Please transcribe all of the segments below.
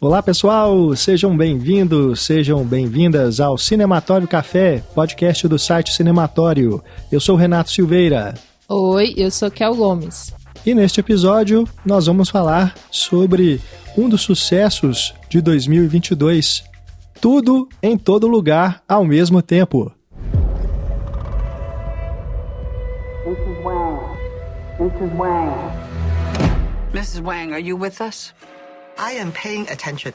Olá pessoal, sejam bem-vindos, sejam bem-vindas ao Cinematório Café, podcast do site Cinematório. Eu sou o Renato Silveira. Oi, eu sou Kel Gomes. E neste episódio nós vamos falar sobre um dos sucessos de 2022, Tudo em Todo Lugar ao Mesmo Tempo. Mrs. Wang. Mrs. Wang. Mrs. Wang, are you with us? I am paying attention.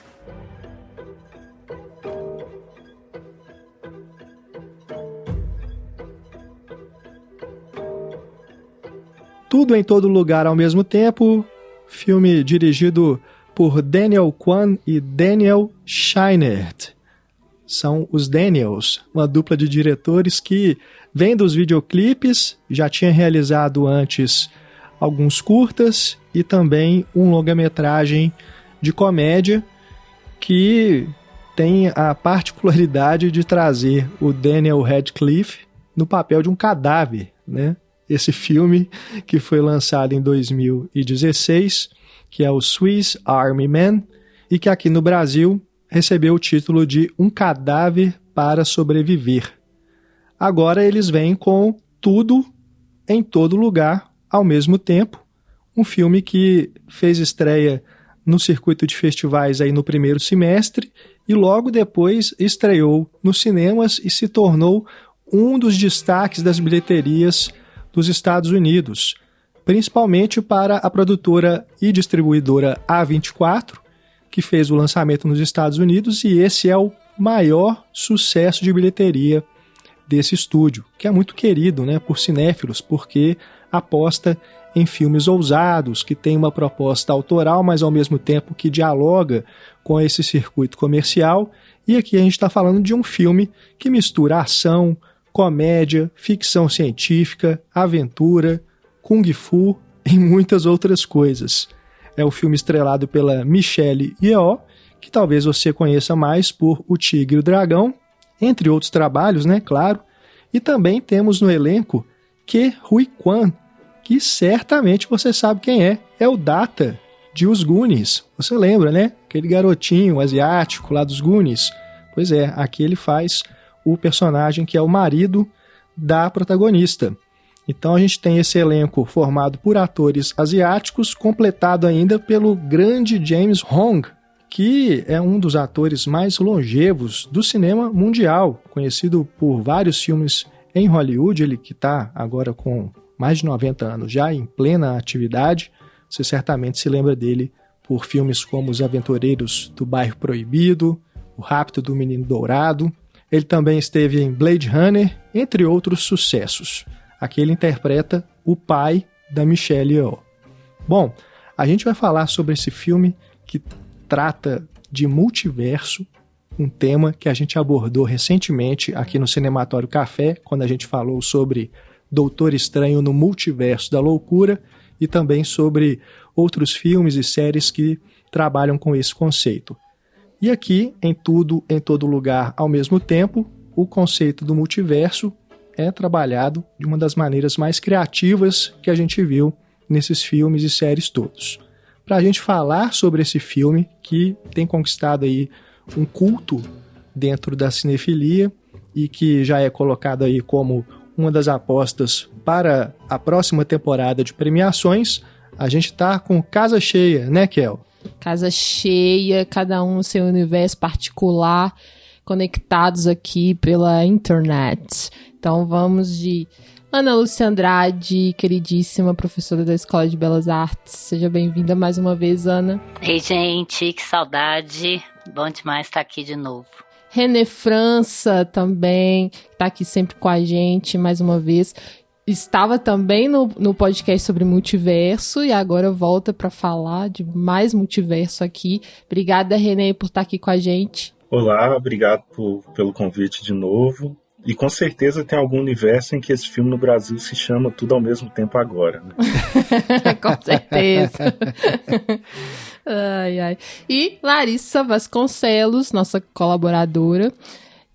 Tudo em Todo Lugar ao Mesmo Tempo, filme dirigido por Daniel Kwan e Daniel Scheinert. São os Daniels, uma dupla de diretores que vem dos videoclipes, já tinha realizado antes alguns curtas e também um longa-metragem de comédia que tem a particularidade de trazer o Daniel Radcliffe no papel de um cadáver, né? Esse filme que foi lançado em 2016, que é o Swiss Army Man, e que aqui no Brasil recebeu o título de Um Cadáver para Sobreviver. Agora eles vêm com Tudo em Todo Lugar ao Mesmo Tempo, um filme que fez estreia no circuito de festivais aí no primeiro semestre e logo depois estreou nos cinemas e se tornou um dos destaques das bilheterias dos Estados Unidos, principalmente para a produtora e distribuidora A24, que fez o lançamento nos Estados Unidos, e esse é o maior sucesso de bilheteria desse estúdio, que é muito querido, né, por cinéfilos, porque aposta em filmes ousados, que tem uma proposta autoral, mas ao mesmo tempo que dialoga com esse circuito comercial. E aqui a gente está falando de um filme que mistura ação, comédia, ficção científica, aventura, kung fu e muitas outras coisas. É um filme estrelado pela Michelle Yeoh, que talvez você conheça mais por O Tigre e o Dragão, entre outros trabalhos, né, claro. E também temos no elenco Ke Huy Quan, que certamente você sabe quem é. É o Data de Os Goonies. Você lembra, né? Aquele garotinho asiático lá dos Goonies. Pois é, aqui ele faz o personagem que é o marido da protagonista. Então a gente tem esse elenco formado por atores asiáticos, completado ainda pelo grande James Hong, que é um dos atores mais longevos do cinema mundial, conhecido por vários filmes em Hollywood. Ele que está agora com mais de 90 anos já em plena atividade. Você certamente se lembra dele por filmes como Os Aventureiros do Bairro Proibido, O Rapto do Menino Dourado. Ele também esteve em Blade Runner, entre outros sucessos. Aqui ele interpreta o pai da Michelle Yeoh. Bom, a gente vai falar sobre esse filme que trata de multiverso, um tema que a gente abordou recentemente aqui no Cinematório Café, quando a gente falou sobre Doutor Estranho no Multiverso da Loucura, e também sobre outros filmes e séries que trabalham com esse conceito. E aqui, em Tudo, em Todo Lugar ao Mesmo Tempo, o conceito do multiverso é trabalhado de uma das maneiras mais criativas que a gente viu nesses filmes e séries todos. Para a gente falar sobre esse filme, que tem conquistado aí um culto dentro da cinefilia e que já é colocado aí como uma das apostas para a próxima temporada de premiações, a gente tá com casa cheia, né, Kel? Casa cheia, cada um no seu universo particular, conectados aqui pela internet. Então vamos de Ana Lúcia Andrade, queridíssima professora da Escola de Belas Artes. Seja bem-vinda mais uma vez, Ana. Ei, gente, que saudade. Bom demais estar aqui de novo. René França também, está aqui sempre com a gente mais uma vez. Estava também no podcast sobre multiverso e agora volta para falar de mais multiverso aqui. Obrigada, René, por estar aqui com a gente. Olá, obrigado pelo convite de novo. E com certeza tem algum universo em que esse filme no Brasil se chama Tudo ao Mesmo Tempo Agora, né? Com certeza. Ai, ai. E Larissa Vasconcelos, nossa colaboradora.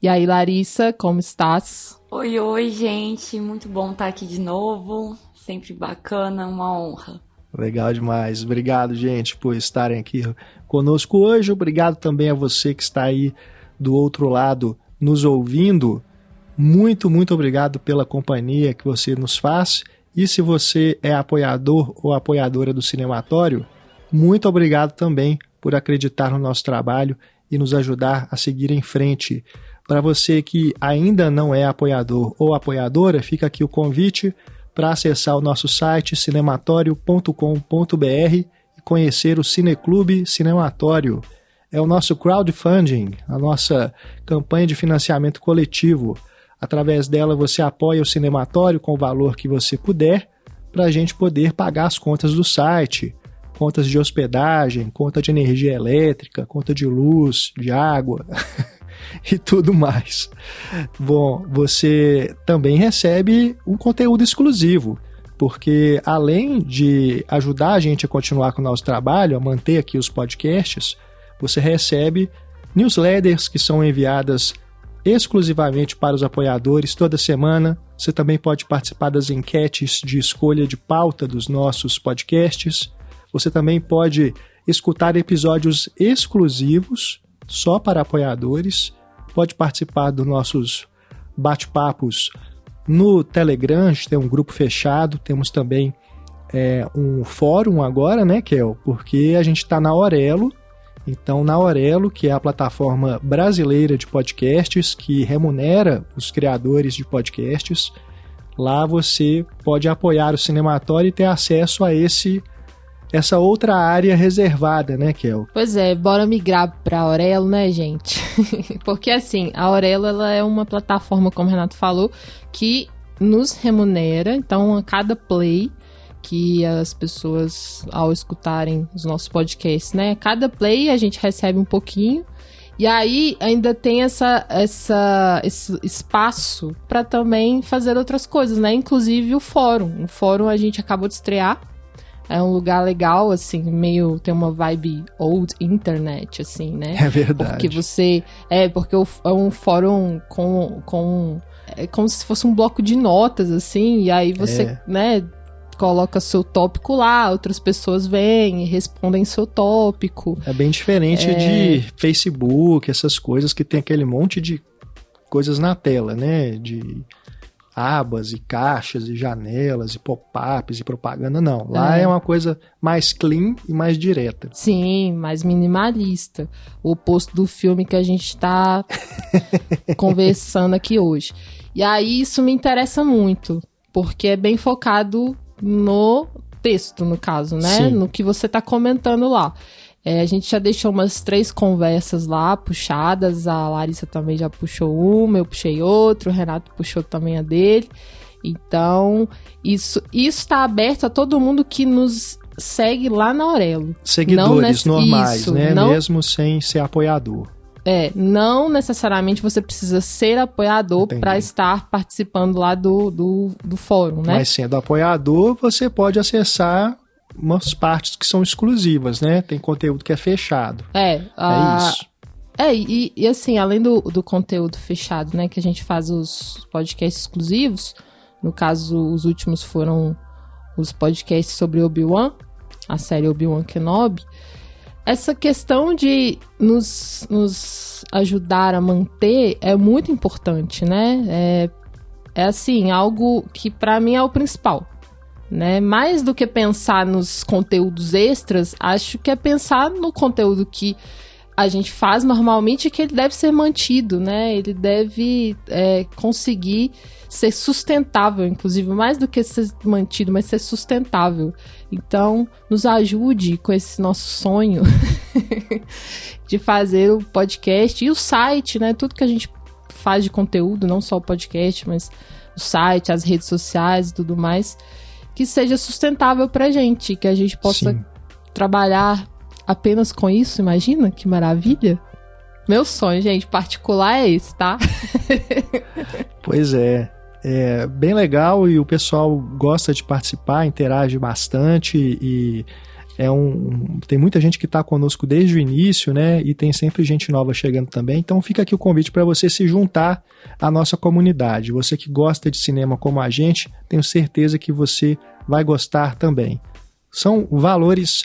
E aí, Larissa, como estás? Oi, gente. Muito bom estar aqui de novo. Sempre bacana, uma honra. Legal demais. Obrigado, gente, por estarem aqui conosco hoje. Obrigado também a você que está aí do outro lado nos ouvindo. Muito, muito obrigado pela companhia que você nos faz. E se você é apoiador ou apoiadora do Cinematório, muito obrigado também por acreditar no nosso trabalho e nos ajudar a seguir em frente. Para você que ainda não é apoiador ou apoiadora, fica aqui o convite para acessar o nosso site cinematório.com.br e conhecer o Cineclube Cinematório. É o nosso crowdfunding, a nossa campanha de financiamento coletivo. Através dela você apoia o Cinematório com o valor que você puder para a gente poder pagar as contas do site, contas de hospedagem, conta de energia elétrica, conta de luz, de água e tudo mais. Bom, você também recebe um conteúdo exclusivo, porque além de ajudar a gente a continuar com o nosso trabalho, a manter aqui os podcasts, você recebe newsletters que são enviadas exclusivamente para os apoiadores toda semana. Você também pode participar das enquetes de escolha de pauta dos nossos podcasts. Você também pode escutar episódios exclusivos só para apoiadores. Pode participar dos nossos bate-papos no Telegram, a gente tem um grupo fechado, temos também um fórum agora, né, Kel? Porque a gente está na Aurelo. Então, na Aurelo, que é a plataforma brasileira de podcasts, que remunera os criadores de podcasts, lá você pode apoiar o Cinematório e ter acesso a essa outra área reservada, né, Kel? Pois é, bora migrar pra Aurelo, né, gente? Porque, assim, a Aurelo, ela é uma plataforma, como o Renato falou, que nos remunera. Então, a cada play que as pessoas, ao escutarem os nossos podcasts, né, cada play a gente recebe um pouquinho. E aí, ainda tem esse espaço para também fazer outras coisas, né? Inclusive o fórum. O fórum a gente acabou de estrear. É um lugar legal, assim, meio... Tem uma vibe old internet, assim, né? É verdade. Porque você... porque é um fórum é como se fosse um bloco de notas, assim. E aí você, né, coloca seu tópico lá, outras pessoas vêm e respondem seu tópico. É bem diferente de Facebook, essas coisas que tem aquele monte de coisas na tela, né? De abas e caixas e janelas e pop-ups e propaganda, não. Lá é uma coisa mais clean e mais direta. Sim, mais minimalista. O oposto do filme que a gente tá conversando aqui hoje. E aí isso me interessa muito, porque é bem focado no texto, no caso, né? Sim. No que você tá comentando lá. A gente já deixou umas 3 conversas lá puxadas, a Larissa também já puxou uma, eu puxei outra, o Renato puxou também a dele. Então, isso tá aberto a todo mundo que nos segue lá na Aurelo. Seguidores normais, né? Mesmo sem ser apoiador. Não necessariamente você precisa ser apoiador para estar participando lá do fórum, né? Mas sendo apoiador, você pode acessar umas partes que são exclusivas, né? Tem conteúdo que é fechado. Isso. E assim, além do conteúdo fechado, né? Que a gente faz os podcasts exclusivos. No caso, os últimos foram os podcasts sobre Obi-Wan, a série Obi-Wan Kenobi. Essa questão de nos ajudar a manter é muito importante, né? É assim, algo que pra mim é o principal, né? Mais do que pensar nos conteúdos extras, acho que é pensar no conteúdo que a gente faz normalmente, que ele deve ser mantido, né? Ele deve conseguir ser sustentável, inclusive, mais do que ser mantido, mas ser sustentável. Então, nos ajude com esse nosso sonho de fazer o podcast e o site, né? Tudo que a gente faz de conteúdo, não só o podcast, mas o site, as redes sociais e tudo mais, que seja sustentável pra gente, que a gente possa trabalhar apenas com isso. Imagina que maravilha. Meu sonho, gente, particular é esse, tá? Pois é bem legal e o pessoal gosta de participar, interage bastante e tem muita gente que está conosco desde o início, né? E tem sempre gente nova chegando também. Então fica aqui o convite para você se juntar à nossa comunidade. Você que gosta de cinema como a gente, tenho certeza que você vai gostar também. São valores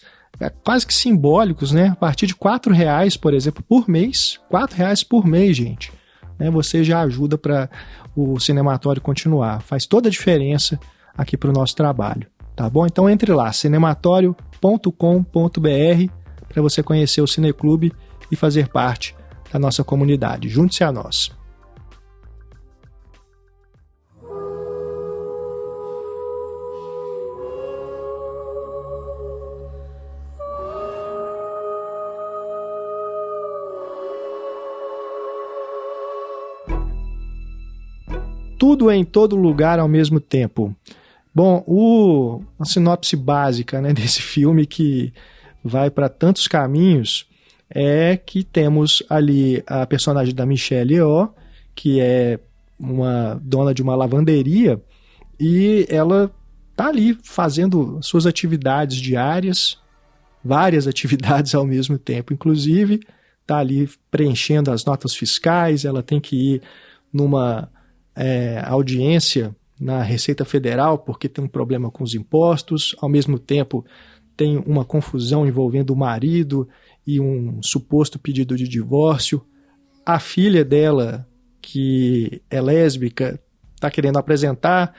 quase que simbólicos, né? A partir de R$4, por exemplo, por mês. R$4 por mês, gente. Né? Você já ajuda para o Cinematório continuar. Faz toda a diferença aqui para o nosso trabalho. Tá bom? Então entre lá, cinematório.com.br, para você conhecer o Cineclube e fazer parte da nossa comunidade. Junte-se a nós. Tudo em todo lugar ao mesmo tempo. Bom, a sinopse básica, né, desse filme que vai para tantos caminhos é que temos ali a personagem da Michelle Yeoh, que é uma dona de uma lavanderia, e ela tá ali fazendo suas atividades diárias, várias atividades ao mesmo tempo, inclusive tá ali preenchendo as notas fiscais, ela tem que ir numa audiência na Receita Federal porque tem um problema com os impostos, ao mesmo tempo tem uma confusão envolvendo o marido e um suposto pedido de divórcio. A filha dela, que é lésbica, está querendo apresentar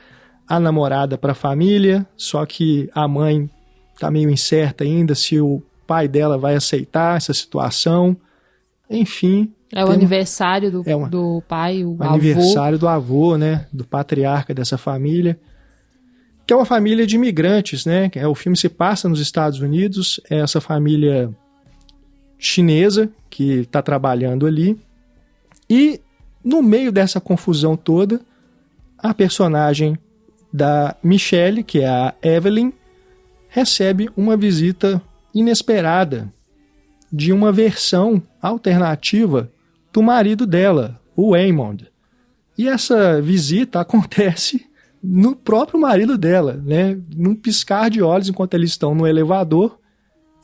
a namorada para a família, só que a mãe está meio incerta ainda se o pai dela vai aceitar essa situação. Enfim... É o aniversário do pai, o avô. Aniversário do avô, né? Do patriarca dessa família. Que é uma família de imigrantes, né? O filme se passa nos Estados Unidos. É essa família chinesa que está trabalhando ali. E no meio dessa confusão toda, a personagem da Michelle, que é a Evelyn, recebe uma visita inesperada de uma versão alternativa do marido dela, o Waymond. E essa visita acontece no próprio marido dela, né? Num piscar de olhos, enquanto eles estão no elevador,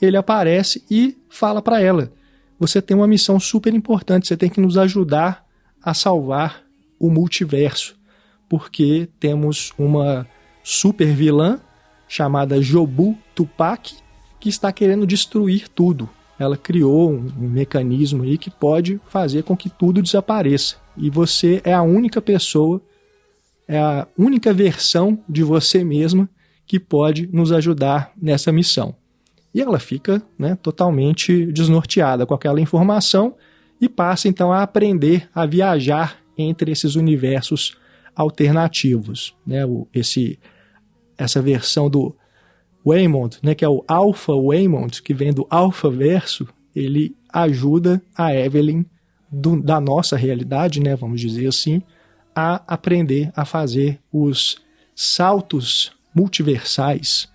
ele aparece e fala para ela: você tem uma missão super importante, você tem que nos ajudar a salvar o multiverso, porque temos uma super vilã chamada Jobu Tupac que está querendo destruir tudo. Ela criou um mecanismo aí que pode fazer com que tudo desapareça. E você é a única pessoa, é a única versão de você mesma que pode nos ajudar nessa missão. E ela fica, né, totalmente desnorteada com aquela informação e passa então a aprender a viajar entre esses universos alternativos. Né? Essa versão do Waymond, né, que é o Alpha Waymond, que vem do Alpha Verso, ele ajuda a Evelyn da nossa realidade, né, vamos dizer assim, a aprender a fazer os saltos multiversais.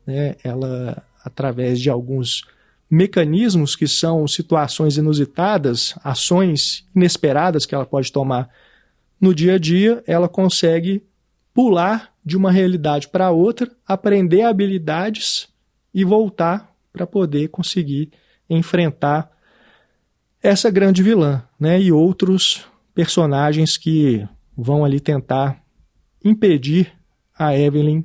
Né? Ela, através de alguns mecanismos que são situações inusitadas, ações inesperadas que ela pode tomar no dia a dia, ela consegue pular de uma realidade para outra, aprender habilidades e voltar para poder conseguir enfrentar essa grande vilã, né? E outros personagens que vão ali tentar impedir a Evelyn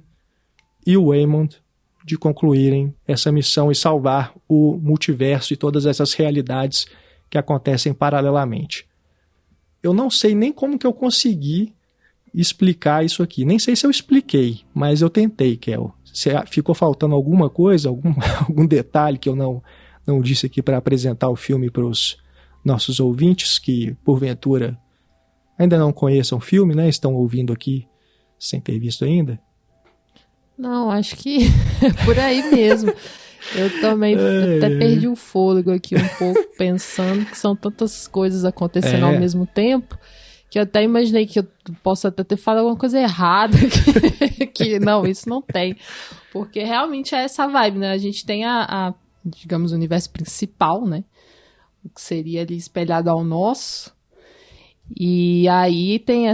e o Waymond de concluírem essa missão e salvar o multiverso e todas essas realidades que acontecem paralelamente. Eu não sei nem como que eu consegui explicar isso aqui. Nem sei se eu expliquei, mas eu tentei, Kel. Se ficou faltando alguma coisa, algum detalhe que eu não disse aqui para apresentar o filme para os nossos ouvintes que, porventura, ainda não conheçam o filme, né? Estão ouvindo aqui sem ter visto ainda? Não, acho que é por aí mesmo. Eu também até perdi o fôlego aqui um pouco, pensando que são tantas coisas acontecendo ao mesmo tempo, que eu até imaginei que eu posso até ter falado alguma coisa errada, que não, isso não tem. Porque realmente é essa vibe, né? A gente tem digamos, o universo principal, né? O que seria ali espelhado ao nosso. E aí tem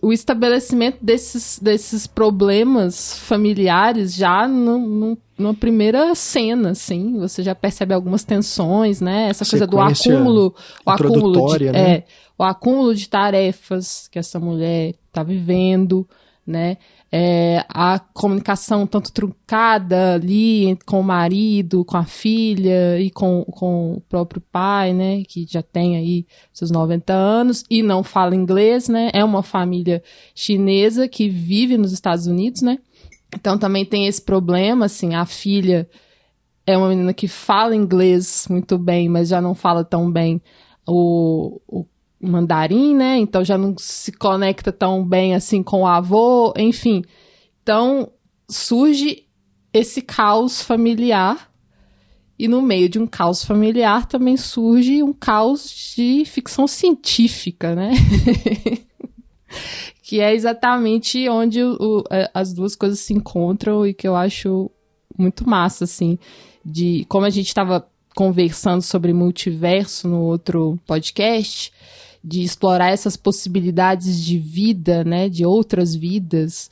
o estabelecimento desses problemas familiares já numa primeira cena, assim, você já percebe algumas tensões, né? Essa coisa do acúmulo, o acúmulo de tarefas que essa mulher está vivendo, né? a comunicação tanto truncada ali com o marido, com a filha e com o próprio pai, né, que já tem aí seus 90 anos e não fala inglês, né, é uma família chinesa que vive nos Estados Unidos, né, então também tem esse problema, assim, a filha é uma menina que fala inglês muito bem, mas já não fala tão bem o mandarim, né? Então já não se conecta tão bem assim com o avô, enfim. Então surge esse caos familiar e no meio de um caos familiar também surge um caos de ficção científica, né? Que é exatamente onde as duas coisas se encontram e que eu acho muito massa, assim, de como a gente estava conversando sobre multiverso no outro podcast, de explorar essas possibilidades de vida, né, de outras vidas,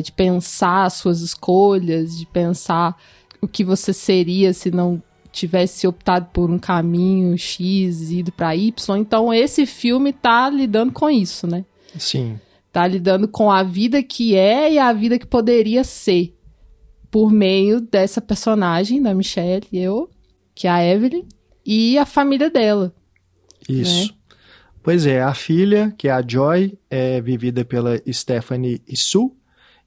de pensar as suas escolhas, de pensar o que você seria se não tivesse optado por um caminho X e ido para Y. Então esse filme tá lidando com isso, né? Sim. Tá lidando com a vida que é e a vida que poderia ser, por meio dessa personagem, da Michelle Yeoh, que é a Evelyn, e a família dela. Isso. Né? Pois é, a filha, que é a Joy, é vivida pela Stephanie Hsu,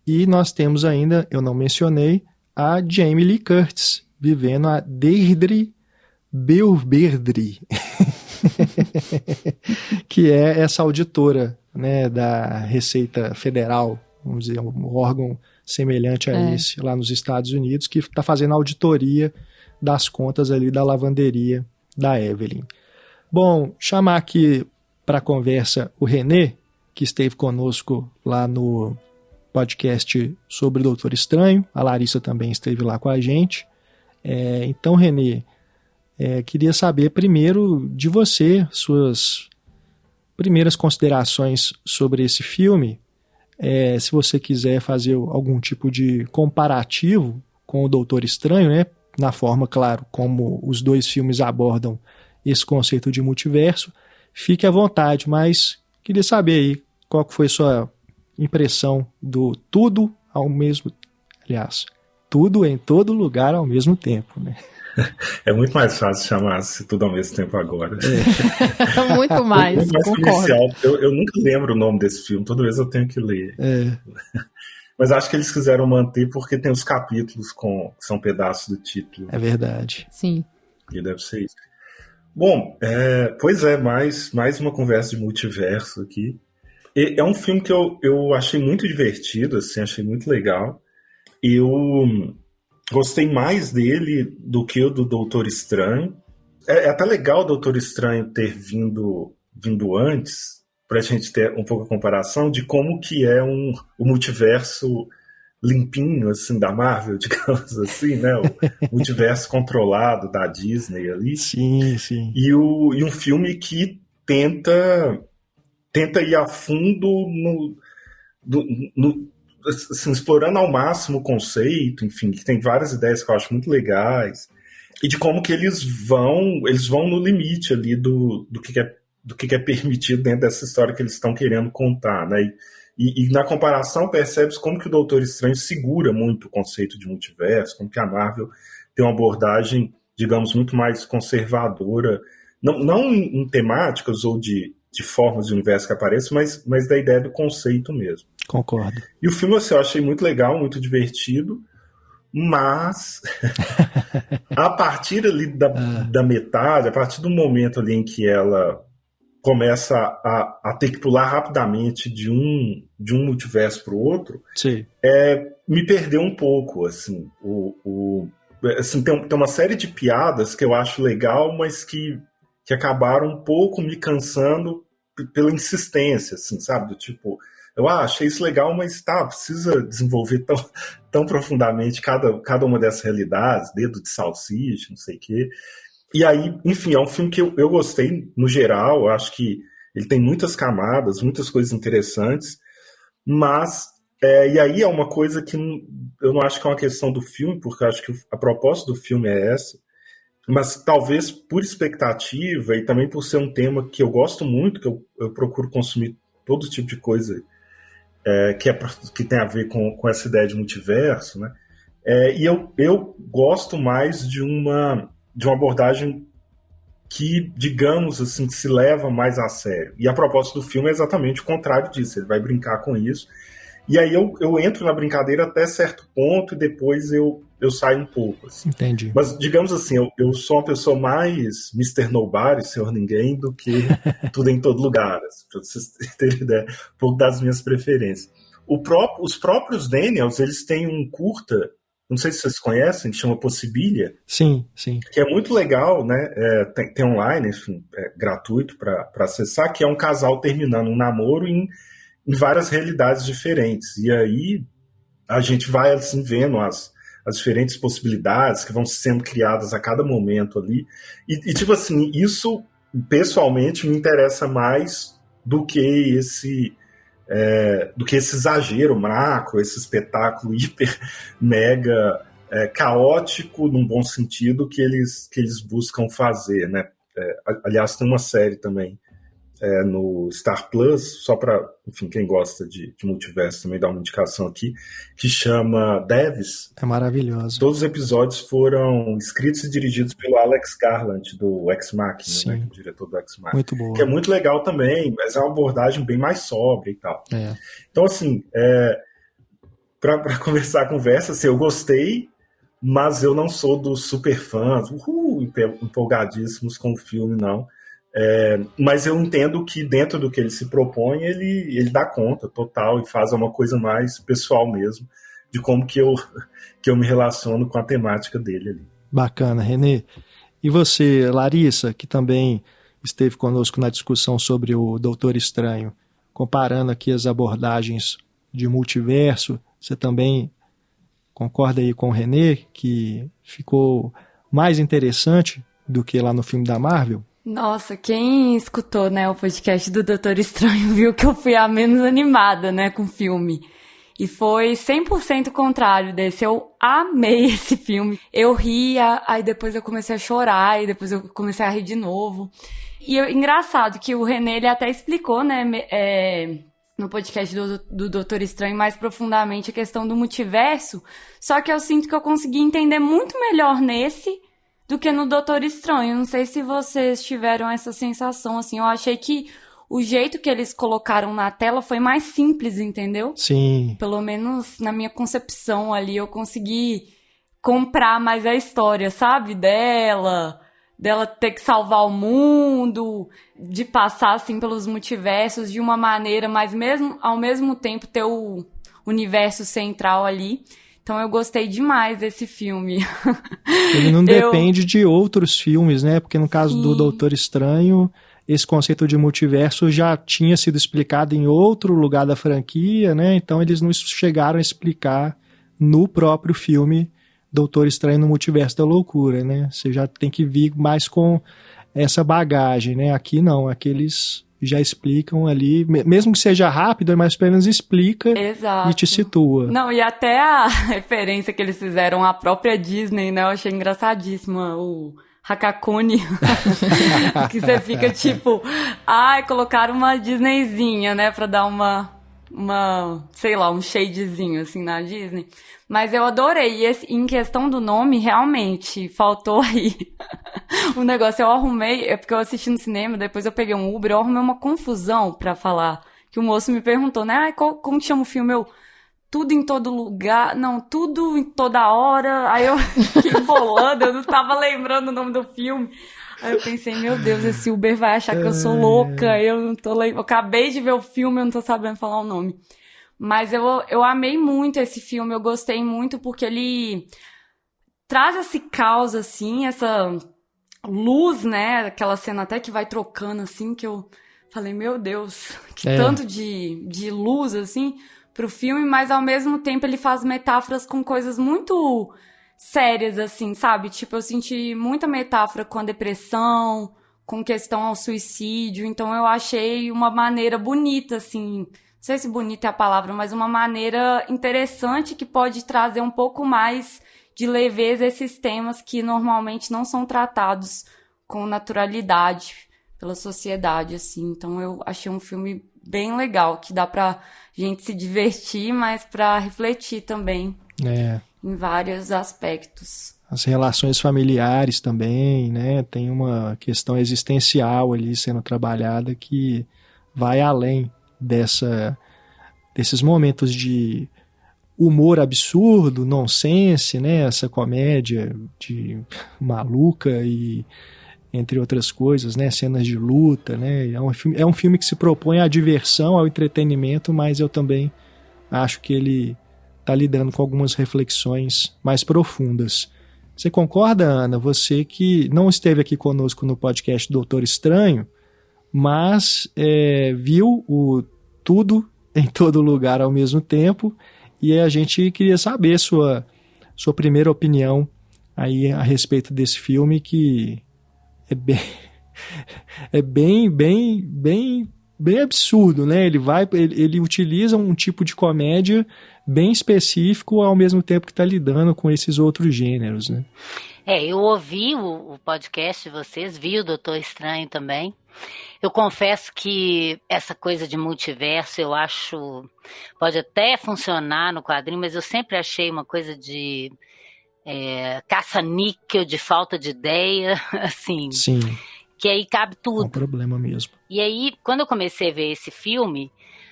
e nós temos ainda, eu não mencionei, a Jamie Lee Curtis, vivendo a Deirdre Belvedere, que é essa auditora, né, da Receita Federal, vamos dizer, um órgão semelhante a esse lá nos Estados Unidos, que está fazendo auditoria das contas ali da lavanderia da Evelyn. Bom, chamar aqui para a conversa o René, que esteve conosco lá no podcast sobre o Doutor Estranho. A Larissa também esteve lá com a gente. Então, René, queria saber primeiro de você, suas primeiras considerações sobre esse filme. Se você quiser fazer algum tipo de comparativo com o Doutor Estranho, né? Na forma, claro, como os dois filmes abordam esse conceito de multiverso, fique à vontade, mas queria saber aí qual que foi sua impressão do tudo ao mesmo... Aliás, tudo em todo lugar ao mesmo tempo, né? É muito mais fácil chamar-se tudo ao mesmo tempo agora. Muito mais, concordo. Eu nunca lembro o nome desse filme, toda vez eu tenho que ler. Mas acho que eles quiseram manter porque tem os capítulos que são pedaços do título. É verdade. Sim. E deve ser isso. Bom, pois é, mais uma conversa de multiverso aqui. É um filme que eu achei muito divertido, assim, achei muito legal. Eu gostei mais dele do que o do Doutor Estranho. É até legal o Doutor Estranho ter vindo antes, para a gente ter um pouco a comparação de como que é o multiverso limpinho, assim, da Marvel, digamos assim, né? O multiverso controlado da Disney ali. Sim, sim. E um filme que tenta ir a fundo assim, explorando ao máximo o conceito, enfim, que tem várias ideias que eu acho muito legais, e de como que eles vão no limite ali do que é permitido dentro dessa história que eles estão querendo contar, né? E na comparação percebe-se como que o Doutor Estranho segura muito o conceito de multiverso, como que a Marvel tem uma abordagem, digamos, muito mais conservadora, não em temáticas ou de formas de universo que apareçem, mas da ideia do conceito mesmo. Concordo. E o filme, assim, eu achei muito legal, muito divertido, mas a partir ali da metade, a partir do momento ali em que ela começa a ter que pular rapidamente de um multiverso para o outro, sim, me perdeu um pouco, assim. Assim, tem uma série de piadas que eu acho legal, mas que acabaram um pouco me cansando pela insistência, assim, sabe? Do tipo, eu achei isso legal, mas precisa desenvolver tão profundamente cada uma dessas realidades, dedo de salsicha, não sei o quê. E aí, enfim, é um filme que eu gostei, no geral, eu acho que ele tem muitas camadas, muitas coisas interessantes, mas, e aí é uma coisa que eu não acho que é uma questão do filme, porque eu acho que a proposta do filme é essa, mas talvez por expectativa e também por ser um tema que eu gosto muito, que eu procuro consumir todo tipo de coisa que tem a ver com essa ideia de multiverso, né? E eu gosto mais de uma abordagem que, digamos assim, que se leva mais a sério. E a proposta do filme é exatamente o contrário disso, ele vai brincar com isso. E aí eu entro na brincadeira até certo ponto e depois eu saio um pouco. Assim. Entendi. Mas, digamos assim, eu sou uma pessoa mais Mr. Nobody, Senhor Ninguém, do que tudo em todo lugar, assim, para vocês terem ideia, um pouco das minhas preferências. Os próprios Daniels, eles têm um curta, não sei se vocês conhecem, que chama Possibilia. Sim, sim. Que é muito legal, né? Tem online, enfim, gratuito para acessar, que é um casal terminando um namoro em várias realidades diferentes. E aí a gente vai assim vendo as diferentes possibilidades que vão sendo criadas a cada momento ali. E tipo assim, isso pessoalmente me interessa mais do que esse exagero macro, esse espetáculo hiper mega caótico, num bom sentido, que eles buscam fazer, né? Aliás, tem uma série também no Star Plus, só para, enfim, quem gosta de multiverso também dar uma indicação aqui, que chama Devs. É maravilhoso. Todos os episódios foram escritos e dirigidos pelo Alex Garland, do Ex Machina, né, que é o diretor do Ex Machina. Muito bom. Que é muito legal também, mas é uma abordagem bem mais sóbria e tal. Então, assim, para conversar a conversa, assim, eu gostei, mas eu não sou dos super fãs, empolgadíssimos com o filme, não. Mas eu entendo que dentro do que ele se propõe, ele dá conta total e faz uma coisa mais pessoal mesmo, de como que eu me relaciono com a temática dele ali. Bacana, Renê. E você, Larissa, que também esteve conosco na discussão sobre o Doutor Estranho, comparando aqui as abordagens de multiverso, você também concorda aí com o Renê, que ficou mais interessante do que lá no filme da Marvel? Nossa, quem escutou, né, o podcast do Doutor Estranho viu que eu fui a menos animada, né, com o filme. E foi 100% contrário desse. Eu amei esse filme. Eu ria, aí depois eu comecei a chorar, e depois eu comecei a rir de novo. E engraçado que o René, ele até explicou, né, no podcast do Doutor Estranho mais profundamente a questão do multiverso. Só que eu sinto que eu consegui entender muito melhor nesse do que no Doutor Estranho. Não sei se vocês tiveram essa sensação, assim. Eu achei que o jeito que eles colocaram na tela foi mais simples, entendeu? Sim. Pelo menos na minha concepção ali, eu consegui comprar mais a história, sabe? Dela ter que salvar o mundo, de passar, assim, pelos multiversos de uma maneira, mas mesmo, ao mesmo tempo ter o universo central ali. Então eu gostei demais desse filme. Ele não depende de outros filmes, né? Porque no caso do Doutor Estranho, esse conceito de multiverso já tinha sido explicado em outro lugar da franquia, né? Então eles não chegaram a explicar no próprio filme Doutor Estranho no Multiverso da Loucura, né? Você já tem que vir mais com essa bagagem, né? Aqui não, aqui eles já explicam ali, mesmo que seja rápido, mas pelo menos explica. Exato. E te situa. Não, e até a referência que eles fizeram à própria Disney, né? Eu achei engraçadíssima, o Hakakuni. Que você fica tipo, colocaram uma Disneyzinha, né? Pra dar uma, sei lá, um shadezinho assim na Disney. Mas eu adorei. E em questão do nome, realmente, faltou aí um negócio. Eu arrumei, porque eu assisti no cinema, depois eu peguei um Uber, eu arrumei uma confusão pra falar. Que o moço me perguntou, né? Como chama o filme? Tudo em todo lugar. Não, tudo em toda hora. Aí eu fiquei bolando, eu não tava lembrando o nome do filme. Aí eu pensei, meu Deus, esse Uber vai achar que eu sou louca. Eu não tô lembrando. Eu acabei de ver o filme, eu não tô sabendo falar o nome. Mas eu amei muito esse filme, eu gostei muito porque ele traz esse caos, assim, essa luz, né? Aquela cena até que vai trocando, assim, que eu falei, meu Deus, que tanto de luz, assim, pro filme, mas ao mesmo tempo ele faz metáforas com coisas muito sérias, assim, sabe? Tipo, eu senti muita metáfora com a depressão, com questão ao suicídio, então eu achei uma maneira bonita, assim. Não sei se bonita é a palavra, mas uma maneira interessante que pode trazer um pouco mais de leveza a esses temas que normalmente não são tratados com naturalidade pela sociedade, assim. Então eu achei um filme bem legal, que dá pra gente se divertir, mas pra refletir também em vários aspectos. As relações familiares também, né? Tem uma questão existencial ali sendo trabalhada que vai além desses momentos de humor absurdo, nonsense, né? Essa comédia de maluca e entre outras coisas, né? Cenas de luta, né? É um filme que se propõe à diversão, ao entretenimento, mas eu também acho que ele está lidando com algumas reflexões mais profundas. Você concorda, Ana? Você que não esteve aqui conosco no podcast Doutor Estranho, mas viu o Tudo em Todo Lugar ao mesmo tempo, e a gente queria saber sua primeira opinião aí a respeito desse filme, que é bem absurdo, né? Ele utiliza um tipo de comédia bem específico, ao mesmo tempo que está lidando com esses outros gêneros, né? Eu ouvi o podcast de vocês, vi o Doutor Estranho também. Eu confesso que essa coisa de multiverso, eu acho, pode até funcionar no quadrinho, mas eu sempre achei uma coisa de caça-níquel, de falta de ideia, assim. Sim. Que aí cabe tudo. É um problema mesmo. E aí, quando eu comecei a ver esse filme,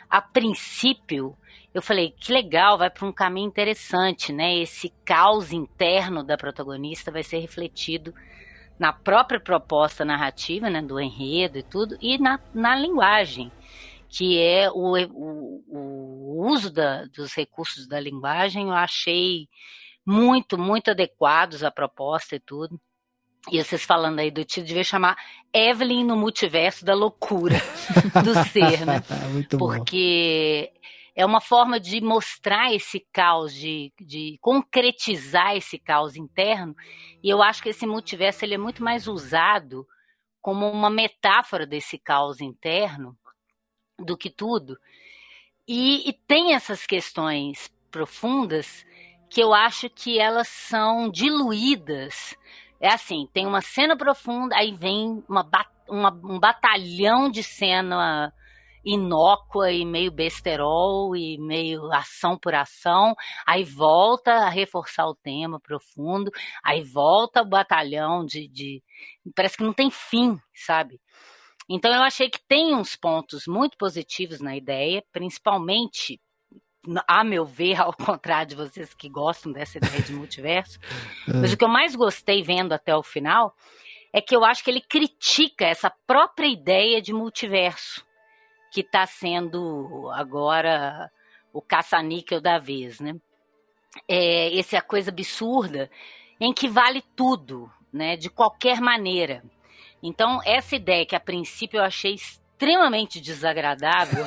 a princípio, eu falei, que legal, vai para um caminho interessante, né? Esse caos interno da protagonista vai ser refletido na própria proposta narrativa, né, do enredo e tudo, e na linguagem, que é o uso dos recursos da linguagem, eu achei muito, muito adequados à proposta e tudo. E vocês falando aí do título, devia chamar Evelyn no Multiverso da Loucura do Ser, né? Muito porque é uma forma de mostrar esse caos, de concretizar esse caos interno, e eu acho que esse multiverso ele é muito mais usado como uma metáfora desse caos interno do que tudo, e tem essas questões profundas que eu acho que elas são diluídas. É assim, tem uma cena profunda, aí vem um batalhão de cena inócua e meio besterol e meio ação por ação, aí volta a reforçar o tema profundo, aí volta o batalhão parece que não tem fim, sabe? Então eu achei que tem uns pontos muito positivos na ideia, principalmente, a meu ver, ao contrário de vocês que gostam dessa ideia de multiverso, mas o que eu mais gostei vendo até o final é que eu acho que ele critica essa própria ideia de multiverso, que está sendo agora o caça-níquel da vez, né? Essa coisa absurda em que vale tudo, né? De qualquer maneira. Então, essa ideia que a princípio eu achei extremamente desagradável,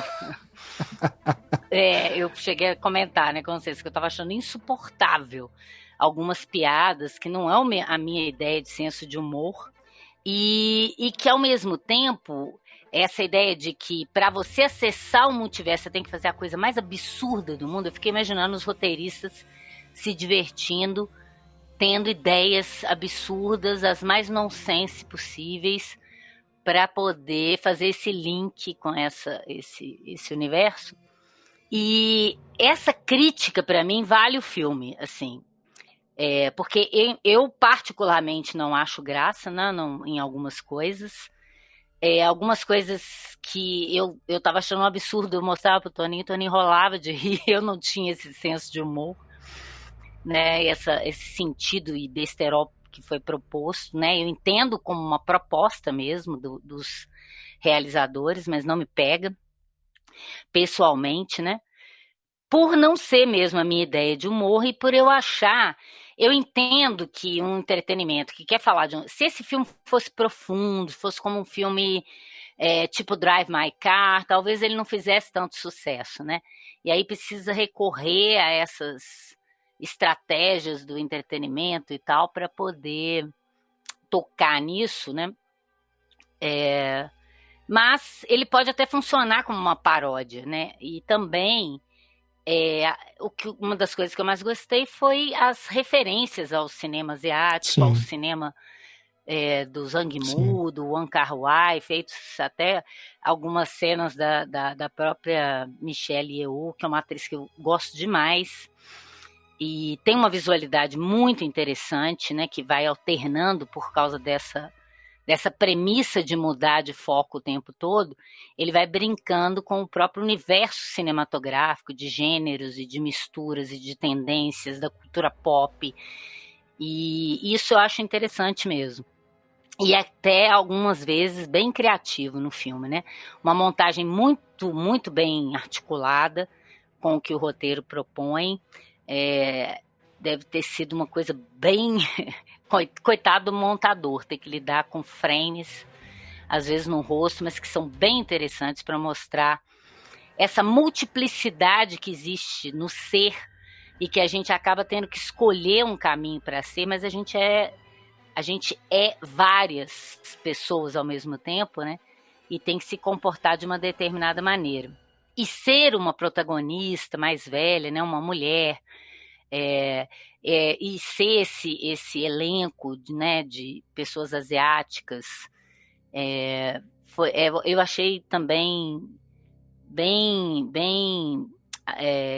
eu cheguei a comentar, né, com vocês, que eu estava achando insuportável algumas piadas que não é a minha ideia de senso de humor, e que ao mesmo tempo essa ideia de que para você acessar o multiverso você tem que fazer a coisa mais absurda do mundo. Eu fiquei imaginando os roteiristas se divertindo, tendo ideias absurdas, as mais nonsense possíveis, para poder fazer esse link com esse universo. E essa crítica, para mim, vale o filme, assim. Porque eu particularmente não acho graça, né, em algumas coisas. Algumas coisas que eu tava achando um absurdo, eu mostrava pro Toninho, o Toninho enrolava de rir, eu não tinha esse senso de humor, né, esse sentido e besterol que foi proposto, né, eu entendo como uma proposta mesmo dos realizadores, mas não me pega pessoalmente, né, por não ser mesmo a minha ideia de humor e por eu entendo que um entretenimento que quer falar se esse filme fosse profundo, fosse como um filme tipo Drive My Car, talvez ele não fizesse tanto sucesso, né? E aí precisa recorrer a essas estratégias do entretenimento e tal para poder tocar nisso, né? Mas ele pode até funcionar como uma paródia, né? E também uma das coisas que eu mais gostei foi as referências ao cinema asiático, ao cinema do Zhang Mu, do Wong Kar-wai, feitos até algumas cenas da própria Michelle Yeoh, que é uma atriz que eu gosto demais. E tem uma visualidade muito interessante, né, que vai alternando por causa dessa premissa de mudar de foco o tempo todo. Ele vai brincando com o próprio universo cinematográfico, de gêneros e de misturas e de tendências da cultura pop. E isso eu acho interessante mesmo. E até algumas vezes bem criativo no filme, né? Uma montagem muito, muito bem articulada com o que o roteiro propõe. Deve ter sido uma coisa bem... Coitado do montador, ter que lidar com frames, às vezes no rosto, mas que são bem interessantes para mostrar essa multiplicidade que existe no ser e que a gente acaba tendo que escolher um caminho para ser, mas a gente é várias pessoas ao mesmo tempo, né? E tem que se comportar de uma determinada maneira. E ser uma protagonista mais velha, né? Uma mulher... e ser esse elenco de pessoas asiáticas, eu achei também bem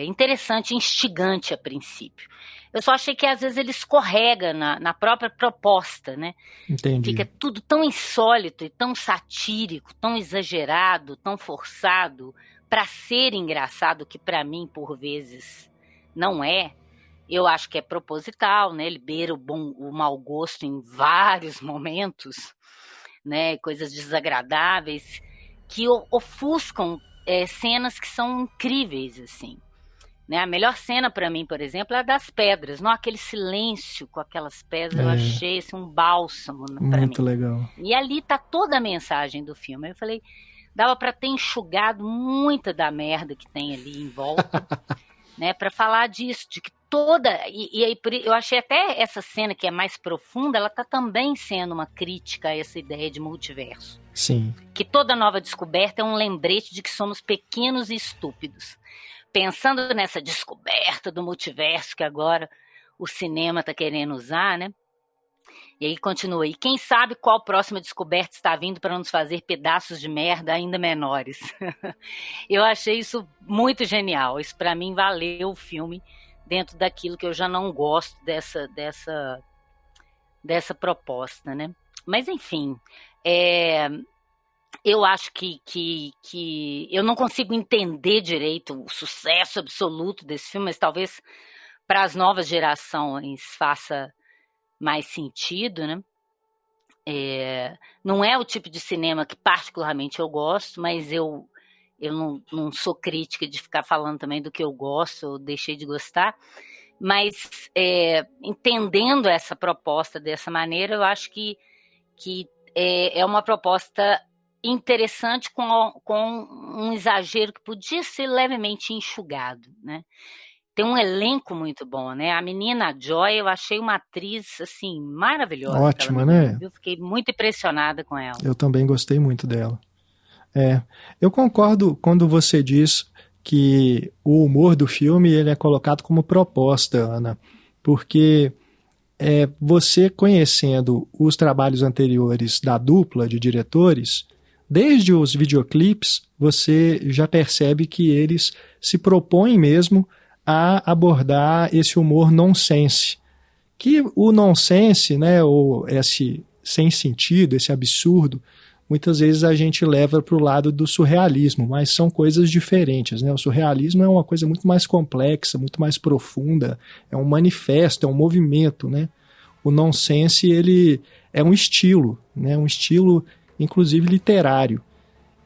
interessante e instigante a princípio. Eu só achei que às vezes ele escorrega na própria proposta, né? Entendi. Fica tudo tão insólito e tão satírico, tão exagerado, tão forçado para ser engraçado, que para mim por vezes não é. Eu acho que é proposital, né? Ele beira o mau gosto em vários momentos, né? Coisas desagradáveis que ofuscam cenas que são incríveis, assim. Né? A melhor cena para mim, por exemplo, é a das pedras. Não, aquele silêncio com aquelas pedras, eu achei assim, um bálsamo para mim. Muito legal. E ali tá toda a mensagem do filme. Eu falei, dava para ter enxugado muita da merda que tem ali em volta, né? Para falar disso, de que e aí eu achei até essa cena que é mais profunda, ela tá também sendo uma crítica a essa ideia de multiverso. Sim. Que toda nova descoberta é um lembrete de que somos pequenos e estúpidos. Pensando nessa descoberta do multiverso que agora o cinema tá querendo usar, né? E aí continua. E quem sabe qual próxima descoberta está vindo para nos fazer pedaços de merda ainda menores. Eu achei isso muito genial. Isso para mim valeu o filme, dentro daquilo que eu já não gosto dessa proposta, né? Mas, enfim, eu acho que eu não consigo entender direito o sucesso absoluto desse filme, mas talvez para as novas gerações faça mais sentido, né? Não é o tipo de cinema que particularmente eu gosto, mas eu não sou crítica de ficar falando também do que eu gosto ou deixei de gostar, mas entendendo essa proposta dessa maneira, eu acho que é uma proposta interessante com um exagero que podia ser levemente enxugado, né? Tem um elenco muito bom, né? A menina Joy, eu achei uma atriz, assim, maravilhosa. Ótima, né? Eu fiquei muito impressionada com ela. Eu também gostei muito dela. Eu concordo quando você diz que o humor do filme ele é colocado como proposta, Ana, porque você conhecendo os trabalhos anteriores da dupla de diretores, desde os videoclipes, você já percebe que eles se propõem mesmo a abordar esse humor nonsense. Que o nonsense, né, ou esse sem sentido, esse absurdo, muitas vezes a gente leva para o lado do surrealismo, mas são coisas diferentes, né? O surrealismo é uma coisa muito mais complexa, muito mais profunda, é um manifesto, é um movimento, né? O nonsense, ele é um estilo, né? Um estilo, inclusive, literário.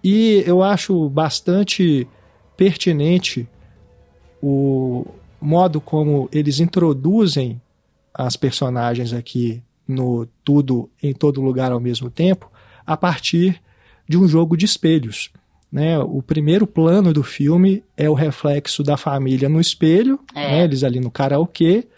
E eu acho bastante pertinente o modo como eles introduzem as personagens aqui no Tudo em Todo Lugar ao Mesmo Tempo, a partir de um jogo de espelhos, né? O primeiro plano do filme é o reflexo da família no espelho, né? Eles ali no karaokê,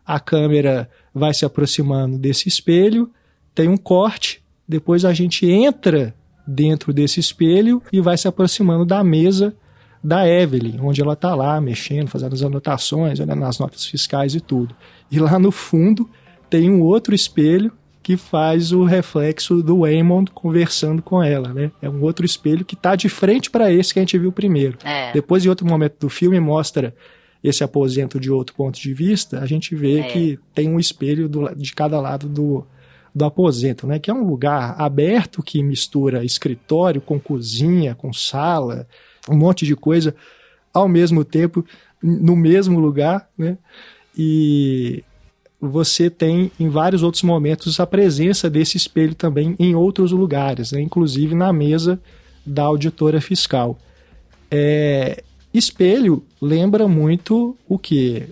a câmera vai se aproximando desse espelho, tem um corte, depois a gente entra dentro desse espelho e vai se aproximando da mesa da Evelyn, onde ela está lá mexendo, fazendo as anotações, olhando as notas fiscais e tudo. E lá no fundo tem um outro espelho que faz o reflexo do Waymond conversando com ela, né? É um outro espelho que tá de frente para esse que a gente viu primeiro. Depois, em outro momento do filme, mostra esse aposento de outro ponto de vista, a gente vê que tem um espelho de cada lado do aposento, né? Que é um lugar aberto que mistura escritório com cozinha, com sala, um monte de coisa ao mesmo tempo, no mesmo lugar, né? E você tem em vários outros momentos a presença desse espelho também em outros lugares, né? Inclusive na mesa da auditora fiscal. Espelho lembra muito o que?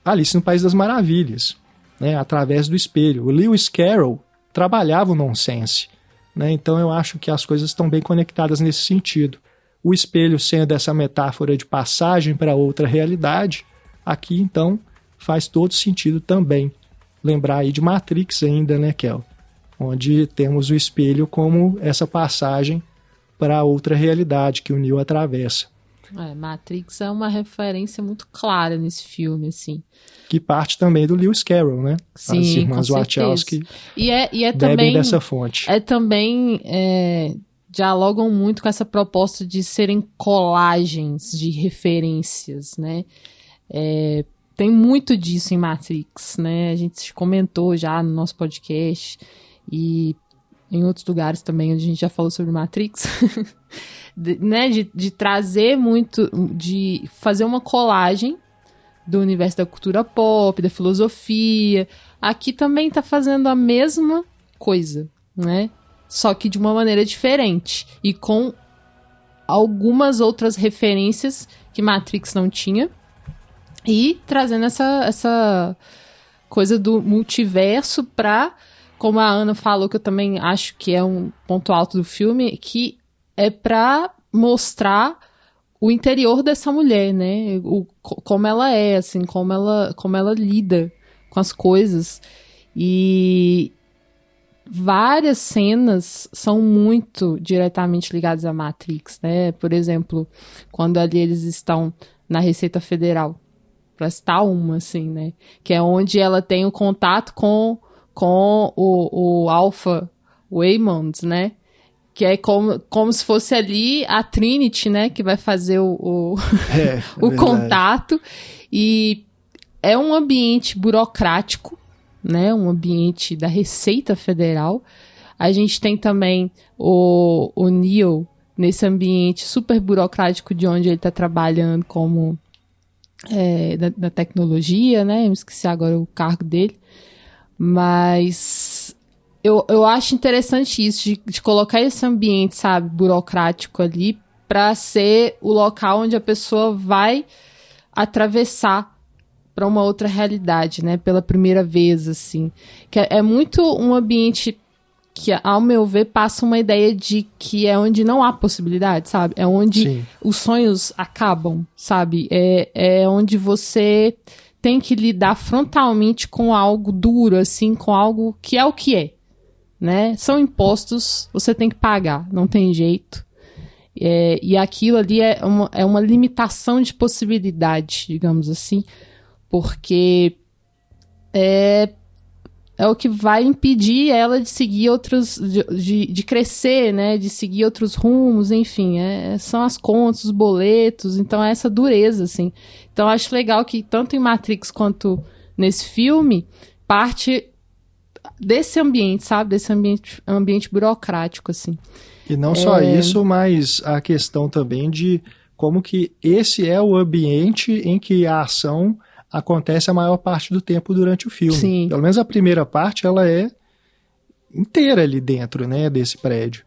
Alice no País das Maravilhas, né? Através do espelho. O Lewis Carroll trabalhava o nonsense, né? Então eu acho que as coisas estão bem conectadas nesse sentido. O espelho sendo essa metáfora de passagem para outra realidade, aqui então faz todo sentido também. Lembrar aí de Matrix ainda, né, Kel? Onde temos o espelho como essa passagem para outra realidade que o Neo atravessa. Matrix é uma referência muito clara nesse filme, assim. Que parte também do Lewis Carroll, né? Sim, as irmãs Wachowski bebem também, dessa fonte. Dialogam muito com essa proposta de serem colagens de referências, né? Tem muito disso em Matrix, né? A gente comentou já no nosso podcast e em outros lugares também onde a gente já falou sobre Matrix, né? De trazer muito, de fazer uma colagem do universo da cultura pop, da filosofia. Aqui também tá fazendo a mesma coisa, né? Só que de uma maneira diferente e com algumas outras referências que Matrix não tinha e trazendo essa coisa do multiverso pra, como a Ana falou, que eu também acho que é um ponto alto do filme, que é pra mostrar o interior dessa mulher, né? Como ela é, assim, como ela lida com as coisas. E várias cenas são muito diretamente ligadas à Matrix, né? Por exemplo, quando ali eles estão na Receita Federal, pra citar uma, assim, né? Que é onde ela tem o contato com o Alpha Waymond, né? Que é como se fosse ali a Trinity, né? Que vai fazer o contato. E é um ambiente burocrático, né? Um ambiente da Receita Federal. A gente tem também o Neo nesse ambiente super burocrático de onde ele está trabalhando como da tecnologia, né? Eu esqueci agora o cargo dele. Mas eu acho interessante isso, de colocar esse ambiente, sabe, burocrático ali, para ser o local onde a pessoa vai atravessar para uma outra realidade, né, pela primeira vez, assim. Que é muito um ambiente que, ao meu ver, passa uma ideia de que é onde não há possibilidade, sabe? É onde os sonhos acabam, sabe? É onde você tem que lidar frontalmente com algo duro, assim, com algo que é o que é, né? São impostos, você tem que pagar, não tem jeito. E aquilo ali é uma limitação de possibilidade, digamos assim, porque é o que vai impedir ela de seguir outros, de crescer, né? De seguir outros rumos, enfim, são as contas, os boletos, então é essa dureza, assim. Então eu acho legal que tanto em Matrix quanto nesse filme, parte desse ambiente, sabe? Desse ambiente burocrático, assim. E não só isso, mas a questão também de como que esse é o ambiente em que a ação acontece a maior parte do tempo durante o filme. Sim. Pelo menos a primeira parte, ela é inteira ali dentro, né, desse prédio.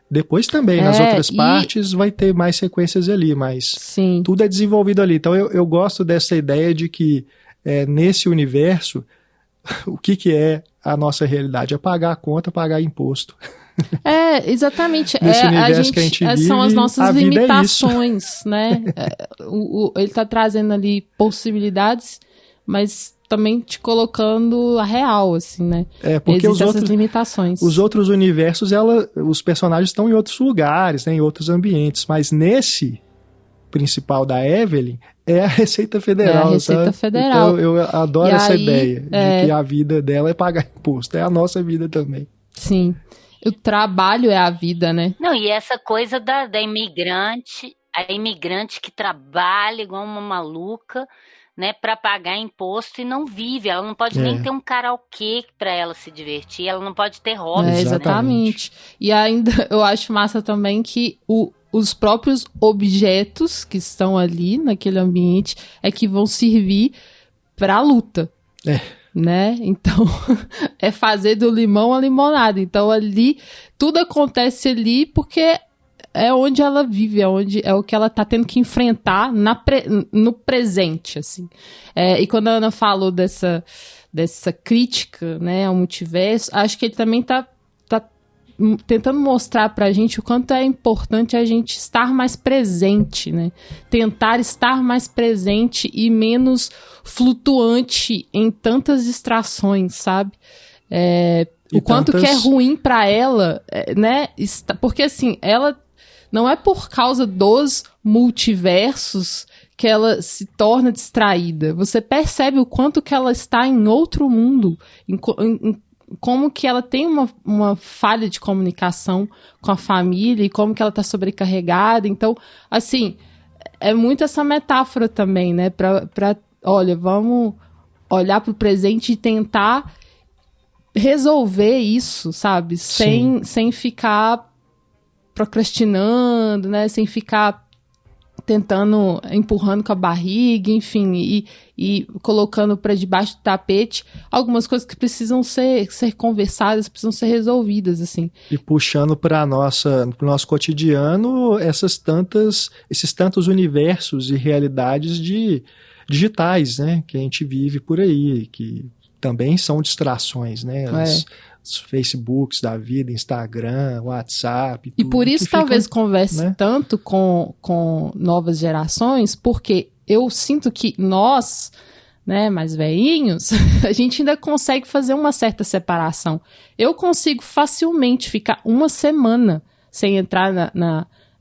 Depois também, nas outras partes, vai ter mais sequências ali, mas tudo é desenvolvido ali. Então eu gosto dessa ideia de que nesse universo, o que é a nossa realidade? É pagar a conta, pagar imposto. Exatamente. Nesse universo que a gente vive, são as nossas limitações, é né? Ele está trazendo ali possibilidades, mas também te colocando a real, assim, né? Porque existem essas limitações. Os outros universos, os personagens estão em outros lugares, né, em outros ambientes, mas nesse principal da Evelyn é a Receita Federal. É a Receita Federal. Então eu adoro essa ideia de que a vida dela é pagar imposto. É a nossa vida também. Sim. O trabalho é a vida, né? Não, e essa coisa da imigrante, a imigrante que trabalha igual uma maluca, né, para pagar imposto e não vive. Ela não pode nem ter um karaokê para ela se divertir, ela não pode ter hobby. Exatamente. E ainda eu acho massa também que os próprios objetos que estão ali naquele ambiente é que vão servir para a luta. Né? Então, é fazer do limão a limonada. Então, ali, tudo acontece ali porque é onde ela vive, é o que ela tá tendo que enfrentar no presente, assim. E quando a Ana falou dessa crítica, né, ao multiverso, acho que ele também tá tentando mostrar pra gente o quanto é importante a gente estar mais presente, né? Tentar estar mais presente e menos flutuante em tantas distrações, sabe? O quanto que é ruim pra ela, né? Porque assim, ela não é por causa dos multiversos que ela se torna distraída. Você percebe o quanto que ela está em outro mundo, como que ela tem uma falha de comunicação com a família e como que ela está sobrecarregada. Então, assim, é muito essa metáfora também, né? Olha, vamos olhar para o presente e tentar resolver isso, sabe? Sem ficar procrastinando, né? Sem ficar empurrando com a barriga, enfim, e colocando para debaixo do tapete algumas coisas que precisam ser conversadas, precisam ser resolvidas, assim. E puxando para o nosso cotidiano esses tantos universos e realidades digitais, né, que a gente vive por aí, que também são distrações, né, os Facebooks da vida, Instagram, WhatsApp. E por isso talvez converse, né, tanto com novas gerações, porque eu sinto que nós, né, mais velhinhos, a gente ainda consegue fazer uma certa separação. Eu consigo facilmente ficar uma semana sem entrar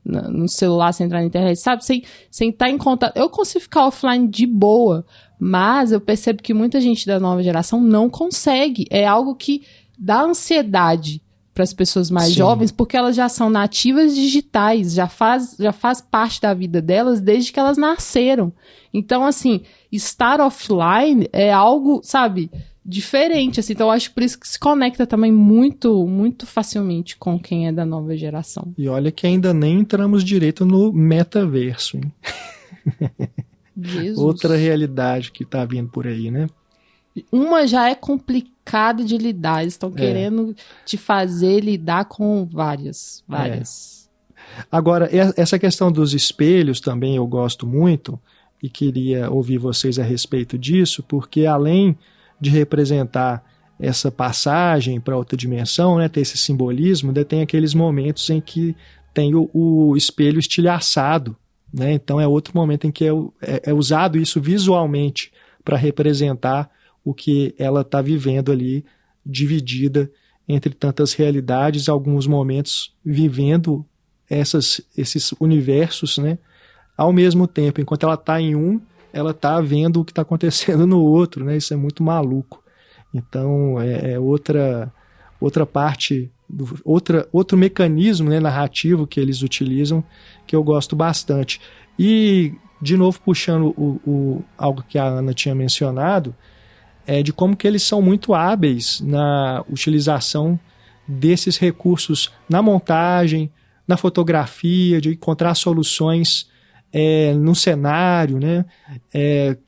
no celular, sem entrar na internet, sabe? Sem estar em contato. Eu consigo ficar offline de boa, mas eu percebo que muita gente da nova geração não consegue. É algo que dá ansiedade para as pessoas mais jovens, porque elas já são nativas digitais, já faz parte da vida delas desde que elas nasceram. Então, assim, estar offline é algo, sabe, diferente, assim. Então, eu acho por isso que se conecta também muito, muito facilmente com quem é da nova geração. E olha que ainda nem entramos direito no metaverso, hein? Jesus. Outra realidade que tá vindo por aí, né? Uma já é complicada de lidar, eles estão querendo te fazer lidar com várias. Agora, essa questão dos espelhos também eu gosto muito e queria ouvir vocês a respeito disso, porque além de representar essa passagem para outra dimensão, né, ter esse simbolismo, ainda tem aqueles momentos em que tem o espelho estilhaçado, né? Então é outro momento em que é usado isso visualmente para representar o que ela está vivendo ali, dividida entre tantas realidades, alguns momentos vivendo esses universos, né, ao mesmo tempo. Enquanto ela está em um, ela está vendo o que está acontecendo no outro, né? Isso é muito maluco. Então, é outra parte, outro mecanismo, né, narrativo que eles utilizam, que eu gosto bastante. E, de novo, puxando algo que a Ana tinha mencionado, de como que eles são muito hábeis na utilização desses recursos na montagem, na fotografia, de encontrar soluções no cenário, né,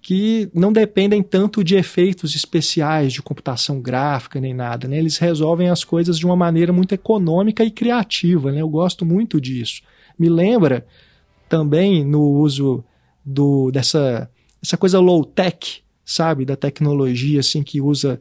que não dependem tanto de efeitos especiais, de computação gráfica nem nada, né? Eles resolvem as coisas de uma maneira muito econômica e criativa, né? Eu gosto muito disso. Me lembra também no uso dessa coisa low-tech, sabe, da tecnologia, assim, que usa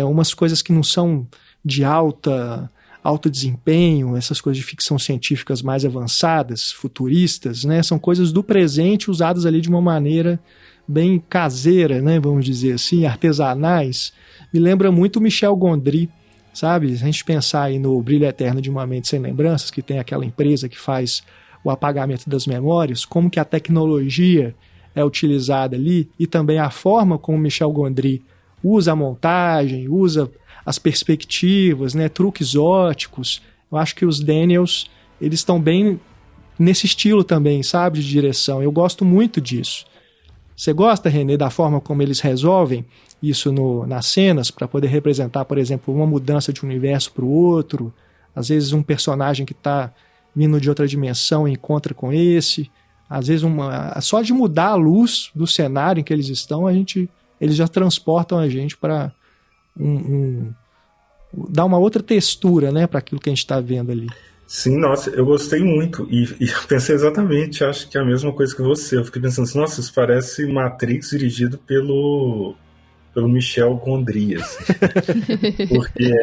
umas coisas que não são de alto desempenho, essas coisas de ficção científicas mais avançadas, futuristas, né, são coisas do presente usadas ali de uma maneira bem caseira, né, vamos dizer assim, artesanais. Me lembra muito o Michel Gondry, sabe, se a gente pensar aí no Brilho Eterno de uma Mente Sem Lembranças, que tem aquela empresa que faz o apagamento das memórias, como que a tecnologia é utilizada ali e também a forma como Michel Gondry usa a montagem, usa as perspectivas, né, truques óticos. Eu acho que os Daniels, eles estão bem nesse estilo também, sabe, de direção. Eu gosto muito disso. Você gosta, René, da forma como eles resolvem isso nas cenas para poder representar, por exemplo, uma mudança de um universo para o outro? Às vezes um personagem que está vindo de outra dimensão encontra com esse. Às vezes só de mudar a luz do cenário em que eles estão, eles já transportam a gente para dar uma outra textura, né, para aquilo que a gente está vendo ali. Sim, nossa, eu gostei muito e eu pensei exatamente, acho que é a mesma coisa que você. Eu fiquei pensando assim, nossa, isso parece Matrix dirigido pelo Michel Gondry, assim. Porque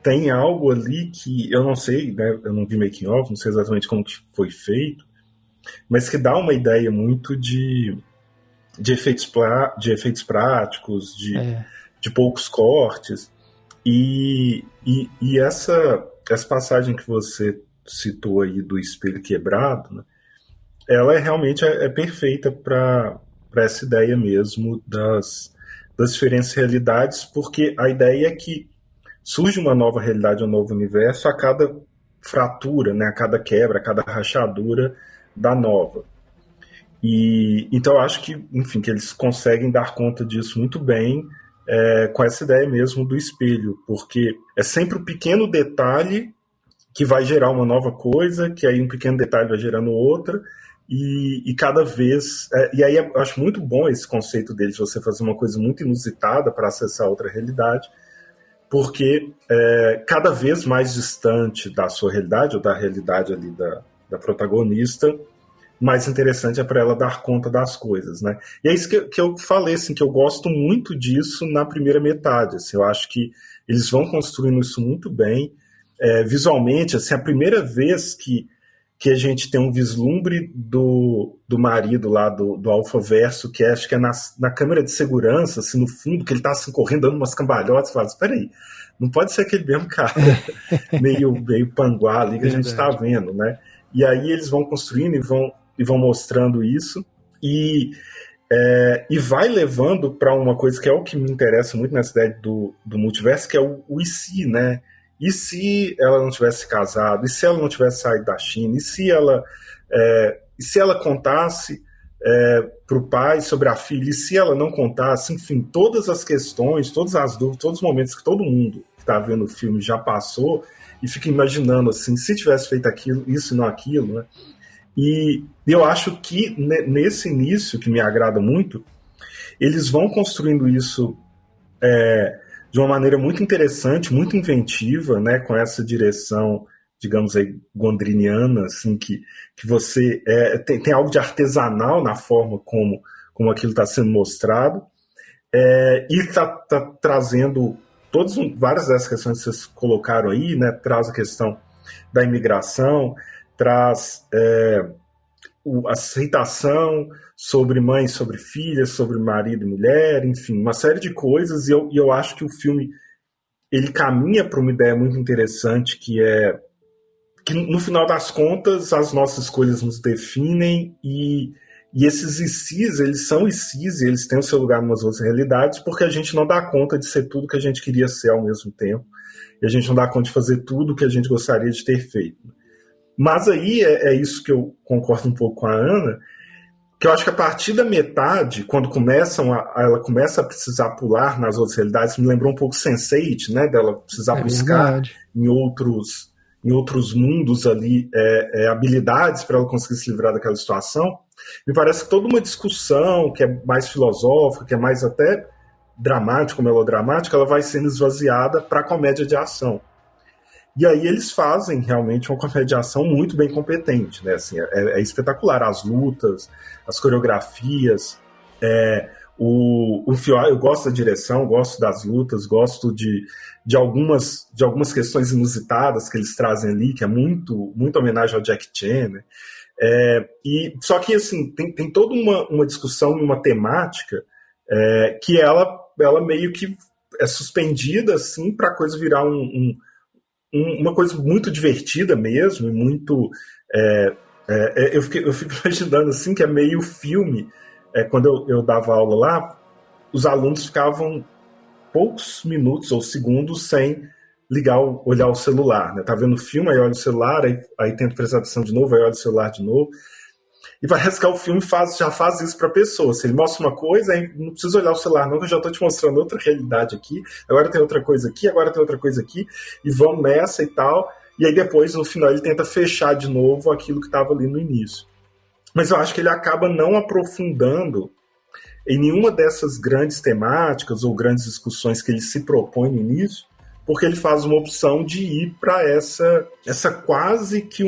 tem algo ali que eu não sei, né, eu não vi making of, não sei exatamente como que foi feito, mas que dá uma ideia muito de efeitos práticos, de poucos cortes, e essa passagem que você citou aí do espelho quebrado, né, ela realmente é perfeita para essa ideia mesmo das diferentes realidades, porque a ideia é que surge uma nova realidade, um novo universo a cada fratura, né, a cada quebra, a cada rachadura da nova. E então eu acho que, enfim, que eles conseguem dar conta disso muito bem, com essa ideia mesmo do espelho, porque é sempre um pequeno detalhe que vai gerar uma nova coisa, que aí um pequeno detalhe vai gerando outra, e cada vez... e aí eu acho muito bom esse conceito deles, você fazer uma coisa muito inusitada para acessar outra realidade, porque cada vez mais distante da sua realidade, ou da realidade ali da protagonista, mais interessante é para ela dar conta das coisas, né? E é isso que eu falei, assim, que eu gosto muito disso na primeira metade, assim, eu acho que eles vão construindo isso muito bem, visualmente, assim, a primeira vez que a gente tem um vislumbre do marido lá, do Alphaverso, que acho que é na câmera de segurança, assim, no fundo, que ele tá assim, correndo, dando umas cambalhotas, e fala, espera aí, não pode ser aquele mesmo cara meio panguá ali que a gente tá vendo, né? E aí eles vão construindo e vão mostrando isso, e vai levando para uma coisa que é o que me interessa muito nessa ideia do multiverso, que é o e se, né? E se ela não tivesse casado? E se ela não tivesse saído da China? E se ela contasse para o pai sobre a filha? E se ela não contasse? Enfim, todas as questões, todas as dúvidas, todos os momentos que todo mundo que está vendo o filme já passou e fica imaginando assim, se tivesse feito aquilo, isso e não aquilo, né? E eu acho que nesse início, que me agrada muito, eles vão construindo isso de uma maneira muito interessante, muito inventiva, né, com essa direção, digamos aí, gondriniana, assim, que você tem algo de artesanal na forma como aquilo está sendo mostrado, e está trazendo várias dessas questões que vocês colocaram aí, né, traz a questão da imigração, traz a aceitação sobre mãe, sobre filha, sobre marido e mulher, enfim, uma série de coisas, e eu acho que o filme ele caminha para uma ideia muito interessante, que no final das contas as nossas escolhas nos definem, e esses ICs, eles são ICs, e eles têm o seu lugar em umas outras realidades, porque a gente não dá conta de ser tudo que a gente queria ser ao mesmo tempo, e a gente não dá conta de fazer tudo que a gente gostaria de ter feito. Mas aí é isso que eu concordo um pouco com a Ana, que eu acho que a partir da metade, quando ela começa a precisar pular nas outras realidades, me lembrou um pouco Sense8, né, dela precisar buscar em outros mundos ali habilidades para ela conseguir se livrar daquela situação. Me parece que toda uma discussão que é mais filosófica, que é mais até dramática, melodramática, ela vai sendo esvaziada para a comédia de ação. E aí eles fazem realmente uma comédia de ação muito bem competente, né? Assim, é espetacular, as lutas, as coreografias, o filme, eu gosto da direção, gosto das lutas, gosto de algumas questões inusitadas que eles trazem ali, que é muito homenagem ao Jack Chan, né? Só que assim, tem toda uma discussão e uma temática que ela meio que é suspendida assim, para a coisa virar uma coisa muito divertida mesmo, e muito... eu fico imaginando assim, que é meio filme. Quando eu dava aula lá, os alunos ficavam poucos minutos ou segundos sem olhar o celular, né? Tá vendo o filme, aí olha o celular, aí tenta prestar atenção de novo, aí olha o celular de novo. E parece que o filme já faz isso para a pessoa. Se ele mostra uma coisa, aí não precisa olhar o celular não, que eu já estou te mostrando outra realidade aqui, agora tem outra coisa aqui, agora tem outra coisa aqui, e vamos nessa e tal. E aí depois, no final, ele tenta fechar de novo aquilo que estava ali no início. Mas eu acho que ele acaba não aprofundando em nenhuma dessas grandes temáticas ou grandes discussões que ele se propõe no início, porque ele faz uma opção de ir para essa quase que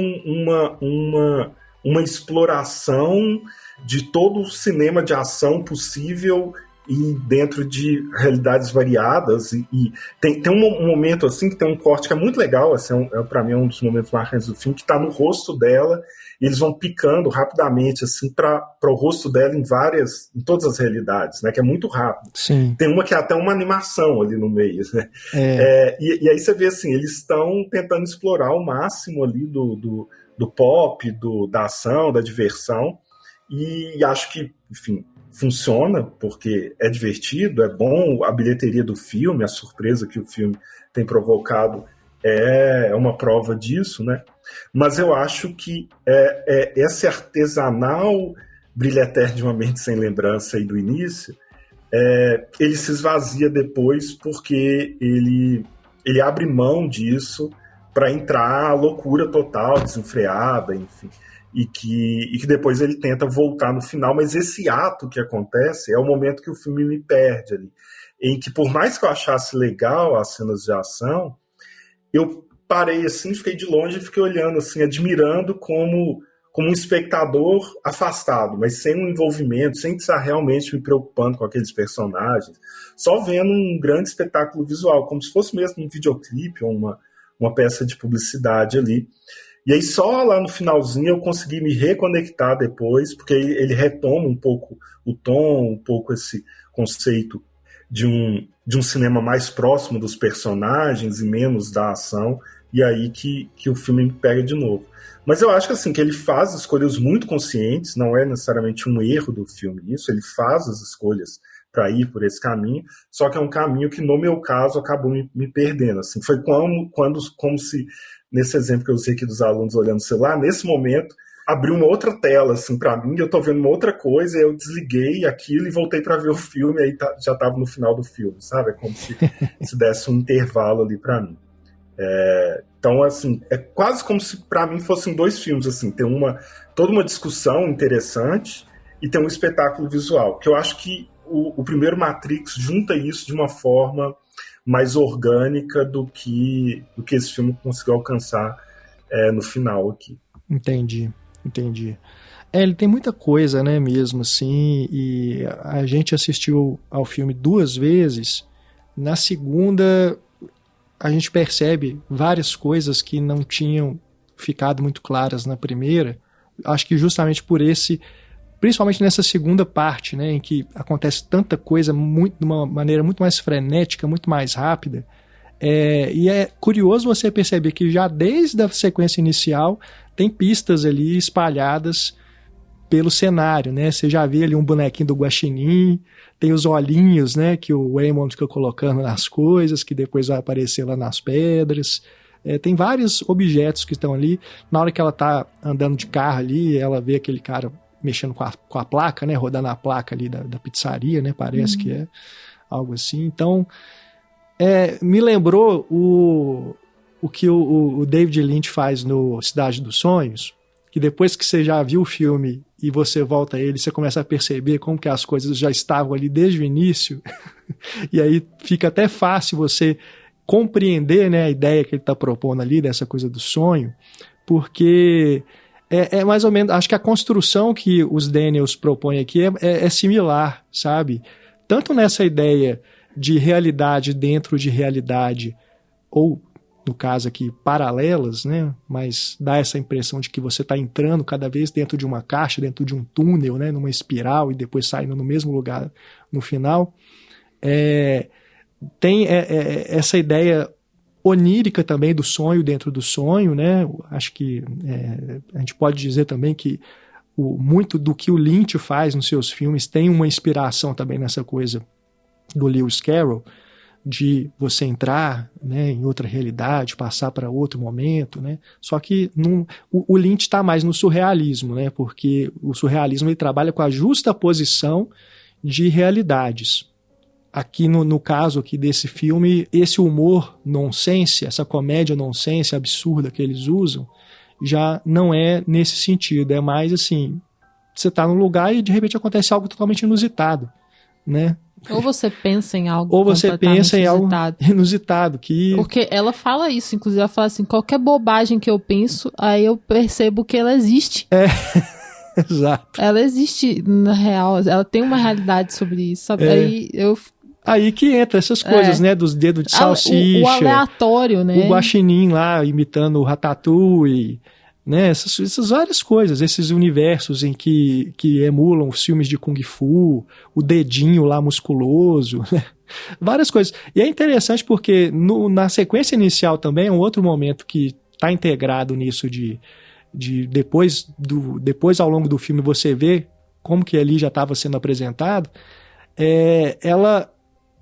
uma exploração de todo o cinema de ação possível e dentro de realidades variadas. E tem um momento assim que tem um corte que é muito legal, assim, para mim é um dos momentos marcantes do filme, que está no rosto dela, e eles vão picando rapidamente assim para o rosto dela em todas as realidades, né, que é muito rápido. Sim. Tem uma que é até uma animação ali no meio, né? E aí você vê assim, eles estão tentando explorar o máximo ali do pop, da ação, da diversão, e acho que, enfim, funciona, porque é divertido, é bom, a bilheteria do filme, a surpresa que o filme tem provocado é uma prova disso, né? Mas eu acho que esse artesanal Brilho Eterno de uma Mente Sem Lembrança aí do início, ele se esvazia depois porque ele abre mão disso para entrar a loucura total, desenfreada, enfim, e que depois ele tenta voltar no final, mas esse ato que acontece é o momento que o filme me perde ali, em que por mais que eu achasse legal as cenas de ação, eu parei assim, fiquei de longe e fiquei olhando assim, admirando como um espectador afastado, mas sem um envolvimento, sem estar realmente me preocupando com aqueles personagens, só vendo um grande espetáculo visual, como se fosse mesmo um videoclipe ou uma peça de publicidade ali. E aí só lá no finalzinho eu consegui me reconectar depois, porque ele retoma um pouco o tom, um pouco esse conceito de um cinema mais próximo dos personagens e menos da ação, e aí que o filme me pega de novo. Mas eu acho que, assim, que ele faz escolhas muito conscientes, não é necessariamente um erro do filme isso, ele faz as escolhas para ir por esse caminho, só que é um caminho que, no meu caso, acabou me perdendo. Assim, foi como se, nesse exemplo que eu usei aqui dos alunos olhando o celular, nesse momento, abriu uma outra tela, assim, para mim, eu tô vendo uma outra coisa, e eu desliguei aquilo e voltei para ver o filme, e aí já tava no final do filme, sabe? É como se desse um intervalo ali para mim. Então, assim, é quase como se para mim fossem dois filmes, assim, tem toda uma discussão interessante e tem um espetáculo visual, que eu acho que o primeiro Matrix junta isso de uma forma mais orgânica do que esse filme conseguiu alcançar no final aqui. Entendi. Ele tem muita coisa, né, mesmo assim, e a gente assistiu ao filme 2 vezes. Na segunda, a gente percebe várias coisas que não tinham ficado muito claras na primeira. Acho que justamente por principalmente nessa segunda parte, né, em que acontece tanta coisa de uma maneira muito mais frenética, muito mais rápida. E é curioso você perceber que já desde a sequência inicial tem pistas ali espalhadas pelo cenário, né? Você já vê ali um bonequinho do Guaxinim, tem os olhinhos, né, que o Waymond fica colocando nas coisas, que depois vai aparecer lá nas pedras. Tem vários objetos que estão ali. Na hora que ela tá andando de carro ali, ela vê aquele cara mexendo com a placa, né, rodando a placa ali da pizzaria, né, parece que é algo assim. Então, me lembrou o que o David Lynch faz no Cidade dos Sonhos, que depois que você já viu o filme e você volta a ele, você começa a perceber como que as coisas já estavam ali desde o início, e aí fica até fácil você compreender, né, a ideia que ele está propondo ali, dessa coisa do sonho, porque mais ou menos, acho que a construção que os Daniels propõem aqui é similar, sabe? Tanto nessa ideia de realidade dentro de realidade, ou, no caso aqui, paralelas, né? Mas dá essa impressão de que você está entrando cada vez dentro de uma caixa, dentro de um túnel, né? Numa espiral, e depois saindo no mesmo lugar no final. Tem essa ideia onírica também do sonho dentro do sonho, né? Acho que a gente pode dizer também que muito do que o Lynch faz nos seus filmes tem uma inspiração também nessa coisa do Lewis Carroll, de você entrar, né, em outra realidade, passar para outro momento, né? Só que o Lynch está mais no surrealismo, né? Porque o surrealismo ele trabalha com a justaposição de realidades. Aqui no caso aqui desse filme, esse humor nonsense, essa comédia nonsense absurda que eles usam, já não é nesse sentido, é mais assim, você está num lugar e de repente acontece algo totalmente inusitado, né? Ou você pensa em algo Ou você pensa em algo inusitado. Porque ela fala isso, inclusive ela fala assim, qualquer bobagem que eu penso, aí eu percebo que ela existe. Exato. Ela existe na real, ela tem uma realidade sobre isso, sabe? Aí que entra essas coisas, né? Dos dedos de salsicha. O aleatório, né? O guaxinim lá, imitando o Ratatouille, né? Essas várias coisas, esses universos em que emulam os filmes de Kung Fu, o dedinho lá musculoso, né? Várias coisas. E é interessante porque na sequência inicial também é um outro momento que está integrado nisso de depois ao longo do filme você vê como que ali já estava sendo apresentado. Ela,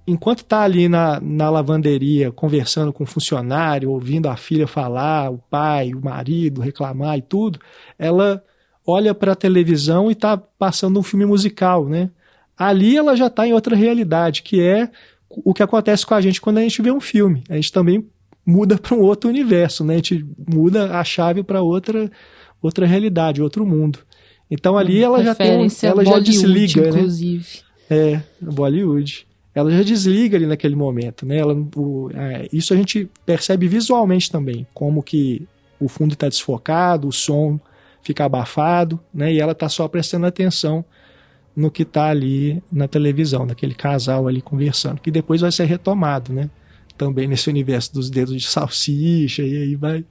enquanto está ali na lavanderia conversando com o funcionário, ouvindo a filha falar, o pai, o marido reclamar e tudo, ela olha para a televisão e está passando um filme musical, né? Ali ela já está em outra realidade, que é o que acontece com a gente quando a gente vê um filme. A gente também muda para um outro universo, né? A gente muda a chave para outra realidade, outro mundo. Então ali ela já tem, ela já desliga, inclusive. Né? Bollywood. Ela já desliga ali naquele momento, né? Isso a gente percebe visualmente também, como que o fundo está desfocado, o som fica abafado, né? E ela está só prestando atenção no que está ali na televisão, naquele casal ali conversando, que depois vai ser retomado, né? Também nesse universo dos dedos de salsicha, e aí vai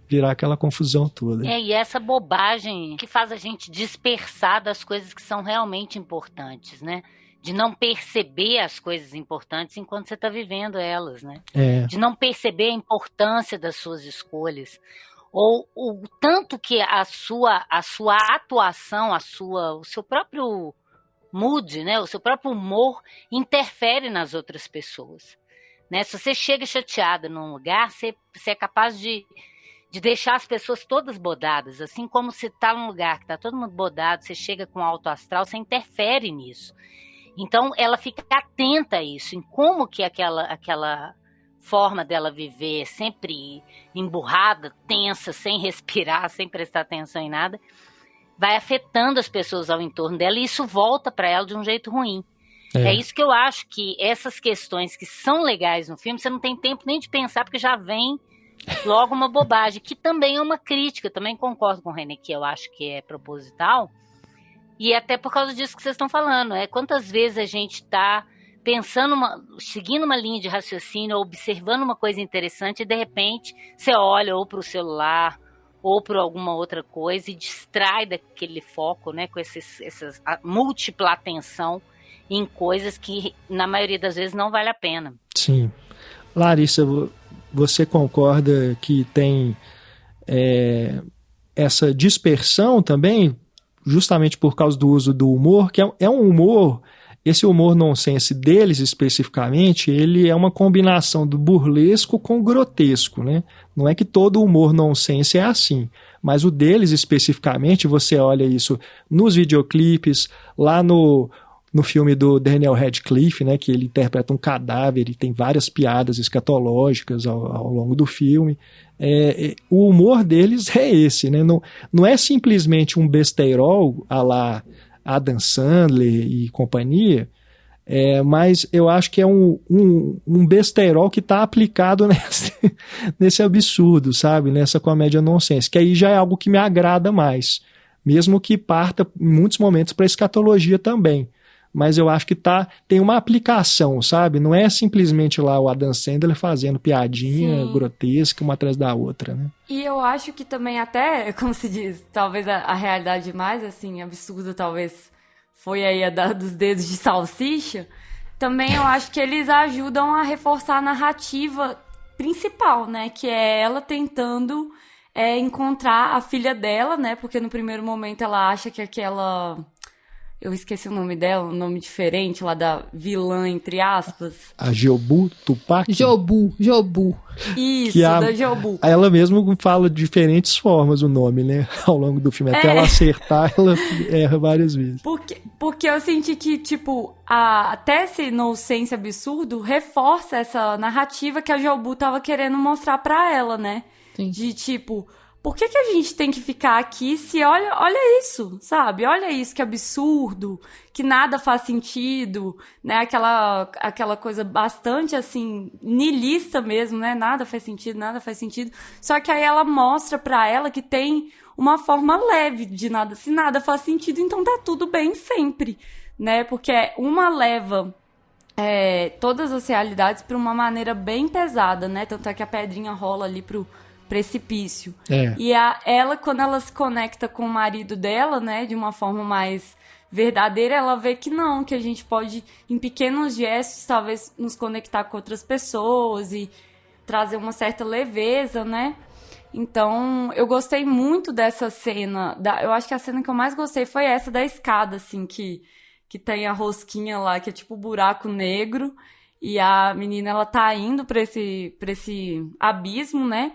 virar aquela confusão toda. E essa bobagem que faz a gente dispersar das coisas que são realmente importantes, né? De não perceber as coisas importantes enquanto você está vivendo elas, né? De não perceber a importância das suas escolhas. Ou o tanto que a sua atuação, o seu próprio mood, né? O seu próprio humor interfere nas outras pessoas. Né? Se você chega chateada num lugar, você é capaz de deixar as pessoas todas bodadas. Assim como se está num lugar que está todo mundo bodado, você chega com alto astral, você interfere nisso. Então, ela fica atenta a isso, em como que aquela forma dela viver, sempre emburrada, tensa, sem respirar, sem prestar atenção em nada, vai afetando as pessoas ao entorno dela e isso volta para ela de um jeito ruim. É isso que eu acho, que essas questões que são legais no filme, você não tem tempo nem de pensar, porque já vem logo uma bobagem, que também é uma crítica, também concordo com o René, que eu acho que é proposital, e até por causa disso que vocês estão falando, quantas vezes a gente está pensando, seguindo uma linha de raciocínio, observando uma coisa interessante, e de repente você olha ou para o celular, ou para alguma outra coisa, e distrai daquele foco, né, com essa múltipla atenção, em coisas que, na maioria das vezes, não vale a pena. Sim. Larissa, você concorda que tem essa dispersão também, justamente por causa do uso do humor, que é um humor, esse humor nonsense deles especificamente, ele é uma combinação do burlesco com o grotesco, né? Não é que todo humor nonsense é assim, mas o deles especificamente, você olha isso nos videoclipes, lá no filme do Daniel Radcliffe, né, que ele interpreta um cadáver e tem várias piadas escatológicas ao longo do filme. O humor deles é esse, né? Não é simplesmente um besteirol à la Adam Sandler e companhia, mas eu acho que é um besteirol que está aplicado nesse absurdo, sabe? Nessa comédia nonsense, que aí já é algo que me agrada mais, mesmo que parta em muitos momentos para escatologia também. Mas eu acho que tem uma aplicação, sabe? Não é simplesmente lá o Adam Sandler fazendo piadinha grotesca uma atrás da outra, né? E eu acho que também até, como se diz, talvez a realidade mais, assim, absurda talvez foi aí dos dedos de salsicha. Também eu acho que eles ajudam a reforçar a narrativa principal, né? Que é ela tentando encontrar a filha dela, né? Porque no primeiro momento ela acha que aquela... Eu esqueci o nome dela, um nome diferente lá da vilã, entre aspas. A Jobu Tupac? Jobu. Isso, da Jobu. Ela mesmo fala de diferentes formas o nome, né? Ao longo do filme. Até ela acertar, ela erra várias vezes. Porque eu senti que, tipo, até esse nonsense absurdo reforça essa narrativa que a Jobu tava querendo mostrar pra ela, né? Sim. De, tipo... Por que a gente tem que ficar aqui se olha isso, sabe? Olha isso, que absurdo, que nada faz sentido, né? Aquela coisa bastante, assim, niilista mesmo, né? Nada faz sentido. Só que aí ela mostra pra ela que tem uma forma leve de nada. Se nada faz sentido, então tá tudo bem sempre, né? Porque uma leva todas as realidades pra uma maneira bem pesada, né? Tanto é que a pedrinha rola ali pro precipício. E ela, quando ela se conecta com o marido dela, né, de uma forma mais verdadeira, ela vê que não, que a gente pode, em pequenos gestos, talvez nos conectar com outras pessoas e trazer uma certa leveza, né? Então, eu gostei muito dessa cena. Eu acho que a cena que eu mais gostei foi essa da escada, assim, que tem a rosquinha lá, que é tipo buraco negro, e a menina, ela tá indo pra esse abismo, né?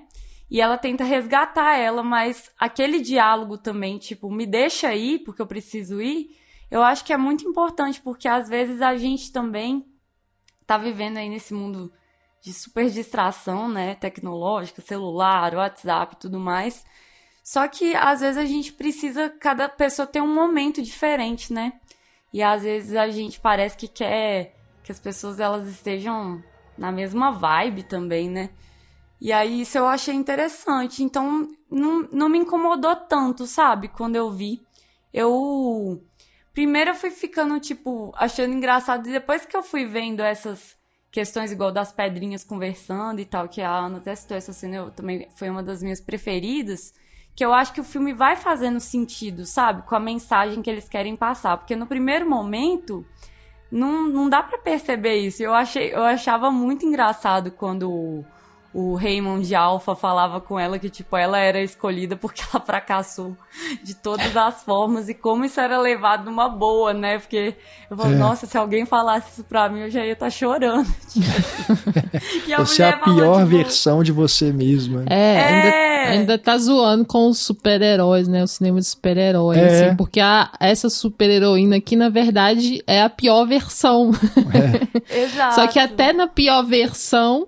E ela tenta resgatar ela, mas aquele diálogo também, tipo, me deixa ir, porque eu preciso ir, eu acho que é muito importante, porque às vezes a gente também tá vivendo aí nesse mundo de super distração, né, tecnológica, celular, WhatsApp e tudo mais, só que às vezes a gente precisa, cada pessoa tem um momento diferente, né, e às vezes a gente parece que quer que as pessoas, elas estejam na mesma vibe também, né. E aí, isso eu achei interessante. Então, não me incomodou tanto, sabe? Quando eu vi. Primeiro eu fui ficando, tipo, achando engraçado. E depois que eu fui vendo essas questões, igual das pedrinhas conversando e tal, que a Ana até citou essa cena, também foi uma das minhas preferidas, que eu acho que o filme vai fazendo sentido, sabe? Com a mensagem que eles querem passar. Porque no primeiro momento, não dá pra perceber isso. Eu achava muito engraçado quando o Raymond Alpha falava com ela que, tipo, ela era escolhida porque ela fracassou de todas as formas, e como isso era levado numa boa, né? Porque eu falo, nossa, se alguém falasse isso pra mim, eu já ia estar chorando. Tipo. Você é a pior versão de você mesma. Ainda tá zoando com os super-heróis, né? O cinema de super-heróis, assim, porque essa super-heroína aqui, na verdade, é a pior versão. Exato. Só que até na pior versão,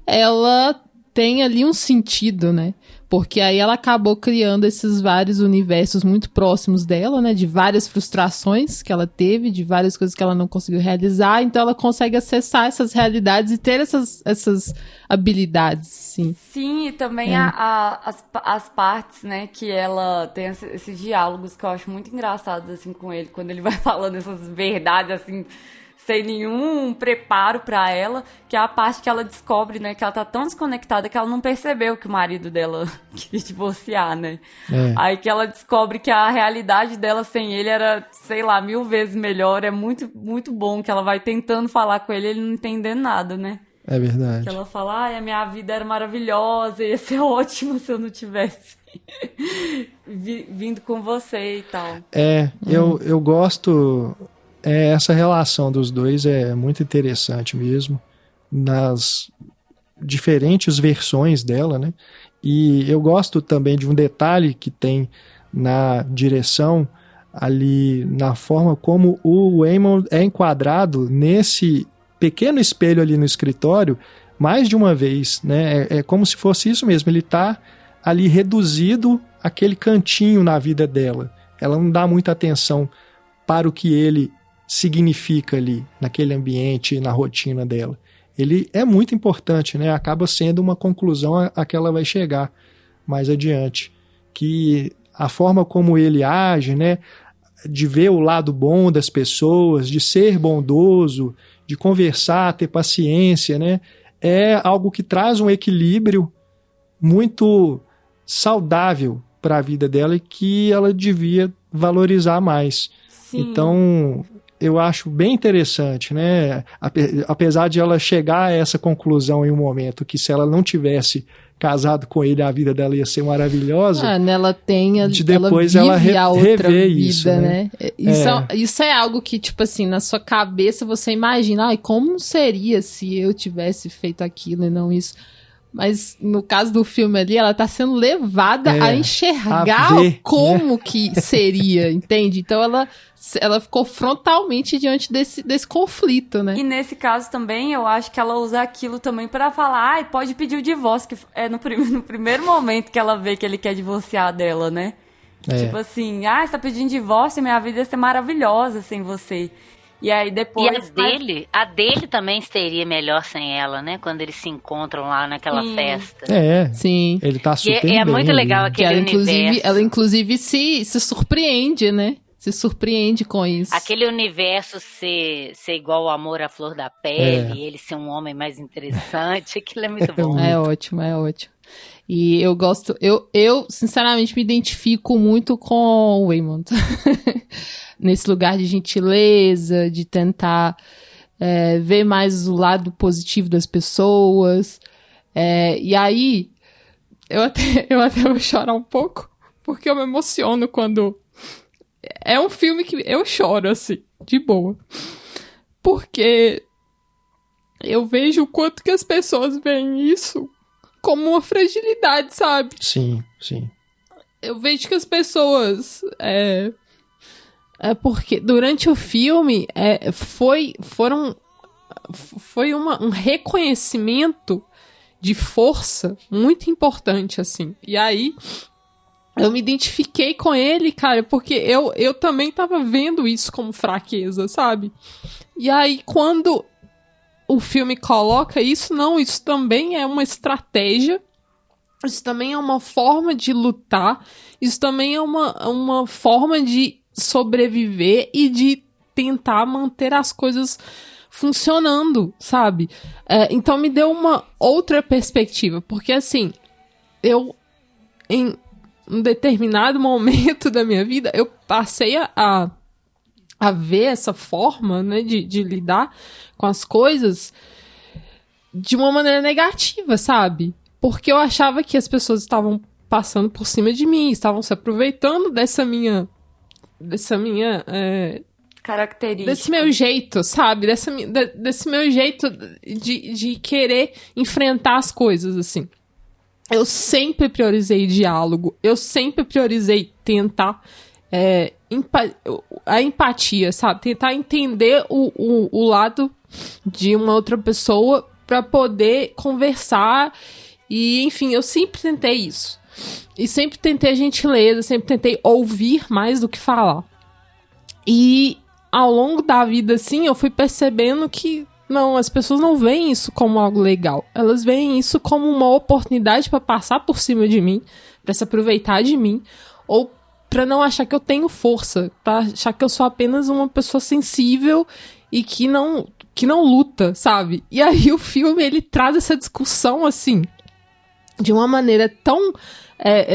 ela tem ali um sentido, né? Porque aí ela acabou criando esses vários universos muito próximos dela, né? De várias frustrações que ela teve, de várias coisas que ela não conseguiu realizar. Então ela consegue acessar essas realidades e ter essas habilidades, sim. Sim, e também as partes, né? Que ela tem esses diálogos que eu acho muito engraçados, assim, com ele. Quando ele vai falando essas verdades, assim, sem nenhum preparo pra ela, que é a parte que ela descobre, né, que ela tá tão desconectada que ela não percebeu que o marido dela queria divorciar, né? Aí que ela descobre que a realidade dela sem ele era, sei lá, 1000 vezes melhor. É muito, muito bom que ela vai tentando falar com ele não entendendo nada, né? É verdade. Que ela fala, a minha vida era maravilhosa, ia ser ótimo se eu não tivesse vindo com você e tal. Eu gosto... essa relação dos dois é muito interessante mesmo, nas diferentes versões dela, né? E eu gosto também de um detalhe que tem na direção, ali na forma como o Waymond é enquadrado nesse pequeno espelho ali no escritório, mais de uma vez, né? É como se fosse isso mesmo, ele está ali reduzido àquele cantinho na vida dela. Ela não dá muita atenção para o que ele significa ali, naquele ambiente, na rotina dela. Ele é muito importante, né? Acaba sendo uma conclusão a que ela vai chegar mais adiante. Que a forma como ele age, né? De ver o lado bom das pessoas, de ser bondoso, de conversar, ter paciência, né? É algo que traz um equilíbrio muito saudável para a vida dela e que ela devia valorizar mais. Sim. Então, eu acho bem interessante, né? Apesar de ela chegar a essa conclusão em um momento que se ela não tivesse casado com ele, a vida dela ia ser maravilhosa. Ela tem, de depois ela vive a outra vida, isso, né? Isso é algo que, tipo assim, na sua cabeça você imagina, como seria se eu tivesse feito aquilo e não isso. Mas no caso do filme ali, ela tá sendo levada a enxergar a ver, como que seria, entende? Então ela ficou frontalmente diante desse conflito, né? E nesse caso também, eu acho que ela usa aquilo também pra falar, pode pedir o divórcio, que é no primeiro momento que ela vê que ele quer divorciar dela, né? Tipo assim, você tá pedindo divórcio, minha vida ia ser maravilhosa sem você. E aí depois... E a dele também seria melhor sem ela, né? Quando eles se encontram lá naquela festa. Sim. Ele tá super bem. É muito legal aquele universo. Ela inclusive se surpreende, né? Se surpreende com isso. Aquele universo ser igual o Amor à Flor da Pele, e ele ser um homem mais interessante, aquilo é muito bom. É ótimo. E eu gosto... Eu sinceramente, me identifico muito com o Waymond. Nesse lugar de gentileza, de tentar ver mais o lado positivo das pessoas. E aí, eu até vou chorar um pouco, porque eu me emociono quando... É um filme que eu choro, assim, de boa. Porque eu vejo o quanto que as pessoas veem isso como uma fragilidade, sabe? Sim. Eu vejo que as pessoas... porque durante o filme foi um reconhecimento de força muito importante, assim. E aí eu me identifiquei com ele, cara, porque eu também tava vendo isso como fraqueza, sabe? E aí quando o filme coloca isso, isso também é uma estratégia, isso também é uma forma de lutar, isso também é uma forma de sobreviver e de tentar manter as coisas funcionando, sabe? Então me deu uma outra perspectiva, porque assim, em um determinado momento da minha vida, eu passei a ver essa forma, né, de lidar com as coisas de uma maneira negativa, sabe? Porque eu achava que as pessoas estavam passando por cima de mim, estavam se aproveitando dessa minha característica. Desse meu jeito, sabe? Desse meu jeito de querer enfrentar as coisas, assim. Eu sempre priorizei diálogo. Eu sempre priorizei tentar a empatia, sabe? Tentar entender o lado de uma outra pessoa pra poder conversar. E, enfim, eu sempre tentei isso. E sempre tentei a gentileza, sempre tentei ouvir mais do que falar. E ao longo da vida, assim, eu fui percebendo que não, as pessoas não veem isso como algo legal. Elas veem isso como uma oportunidade pra passar por cima de mim, pra se aproveitar de mim, ou pra não achar que eu tenho força, pra achar que eu sou apenas uma pessoa sensível e que não luta, sabe? E aí o filme, ele traz essa discussão, assim, de uma maneira tão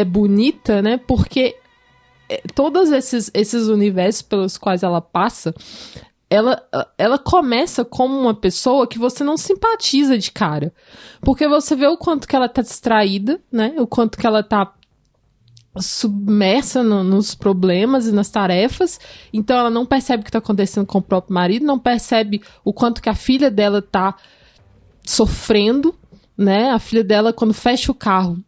bonita, né? Porque todos esses universos pelos quais ela passa, ela começa como uma pessoa que você não simpatiza de cara. Porque você vê o quanto que ela tá distraída, né? O quanto que ela tá submersa nos problemas e nas tarefas. Então ela não percebe o que tá acontecendo com o próprio marido, não percebe o quanto que a filha dela tá sofrendo, né? A filha dela, quando fecha o carro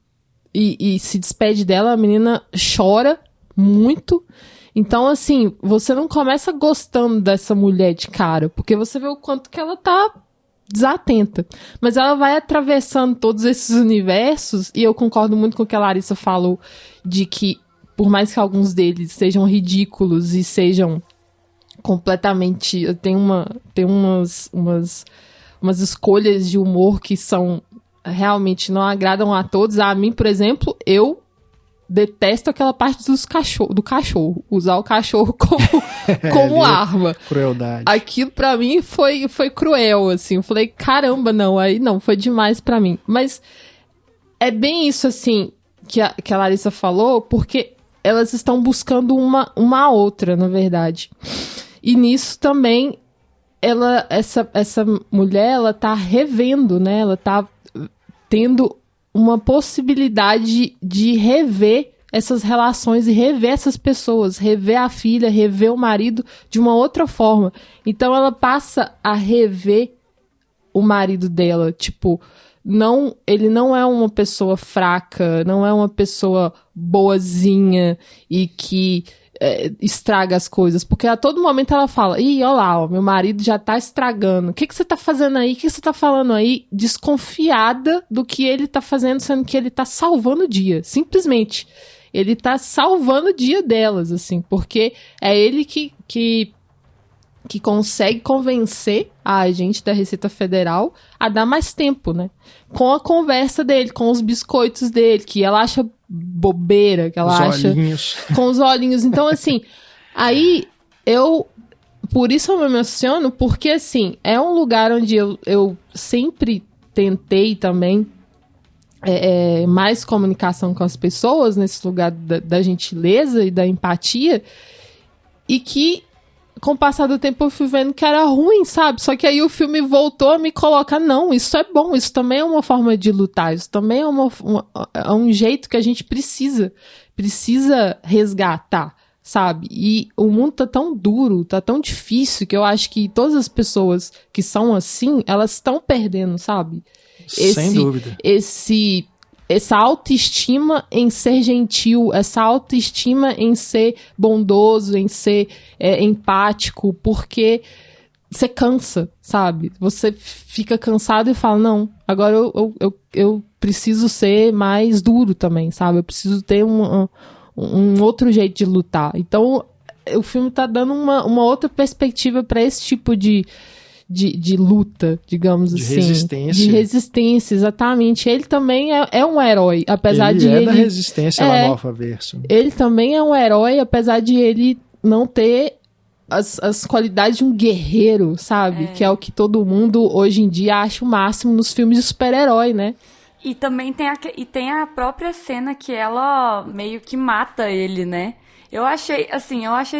e se despede dela, a menina chora muito. Então, assim, você não começa gostando dessa mulher de cara, porque você vê o quanto que ela tá desatenta. Mas ela vai atravessando todos esses universos, e eu concordo muito com o que a Larissa falou, de que, por mais que alguns deles sejam ridículos e sejam completamente... Tem umas escolhas de humor que são... realmente não agradam a todos. A mim, por exemplo, eu detesto aquela parte do cachorro. Usar o cachorro como arma. Crueldade. Aquilo pra mim foi cruel, assim. Eu falei, caramba, não. Aí não, foi demais pra mim. Mas é bem isso, assim, que a Larissa falou, porque elas estão buscando uma outra, na verdade. E nisso também, essa mulher, ela tá revendo, né? Ela tá tendo uma possibilidade de rever essas relações e rever essas pessoas, rever a filha, rever o marido de uma outra forma. Então ela passa a rever o marido dela, tipo, ele não é uma pessoa fraca, não é uma pessoa boazinha e que estraga as coisas, porque a todo momento ela fala, olha lá, ó, meu marido já tá estragando, o que você tá fazendo aí, o que você tá falando aí, desconfiada do que ele tá fazendo, sendo que ele tá salvando o dia, simplesmente, ele tá salvando o dia delas, assim, porque é ele que consegue convencer a agente da Receita Federal a dar mais tempo, né? Com a conversa dele, com os biscoitos dele, que ela acha bobeira, que ela acha... olhinhos. Com os olhinhos. Então, assim, aí por isso eu me emociono, porque, assim, é um lugar onde eu sempre tentei também mais comunicação com as pessoas, nesse lugar da gentileza e da empatia, e que com o passar do tempo eu fui vendo que era ruim, sabe? Só que aí o filme voltou a me colocar, não, isso é bom, isso também é uma forma de lutar, isso também é um jeito que a gente precisa resgatar, sabe? E o mundo tá tão duro, tá tão difícil, que eu acho que todas as pessoas que são assim, elas estão perdendo, sabe? Sem dúvida. Essa autoestima em ser gentil, essa autoestima em ser bondoso, em ser empático, porque você cansa, sabe? Você fica cansado e fala, não, agora eu preciso ser mais duro também, sabe? Eu preciso ter um outro jeito de lutar. Então, o filme tá dando uma outra perspectiva para esse tipo de luta, digamos assim. Resistência. De resistência, exatamente. Ele também é um herói, apesar ele é da resistência lá no Alphaverso. Ele também é um herói, apesar de ele não ter as qualidades de um guerreiro, sabe? Que é o que todo mundo, hoje em dia, acha o máximo nos filmes de super-herói, né? E também tem a própria cena que ela meio que mata ele, né? Eu achei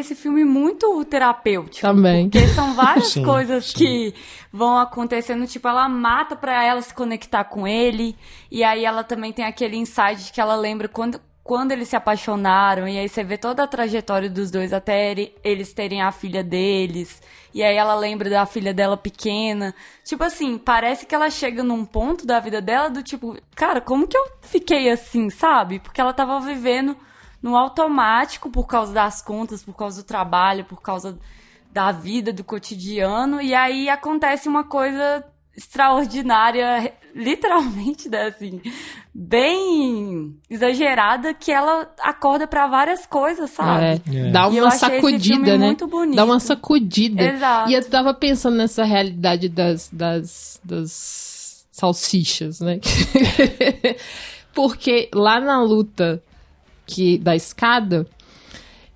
esse filme muito terapêutico. Também. Porque são várias coisas que vão acontecendo. Tipo, ela mata pra ela se conectar com ele. E aí ela também tem aquele insight que ela lembra quando eles se apaixonaram. E aí você vê toda a trajetória dos dois até eles terem a filha deles. E aí ela lembra da filha dela pequena. Tipo assim, parece que ela chega num ponto da vida dela do tipo... Cara, como que eu fiquei assim, sabe? Porque ela tava vivendo... no automático, por causa das contas, por causa do trabalho, por causa da vida, do cotidiano, e aí acontece uma coisa extraordinária, literalmente, né, assim, bem exagerada, que ela acorda pra várias coisas, sabe? Dá uma sacudida, né? Muito bonito. Dá uma sacudida. Exato. E eu tava pensando nessa realidade das salsichas, né? Porque lá na luta da escada,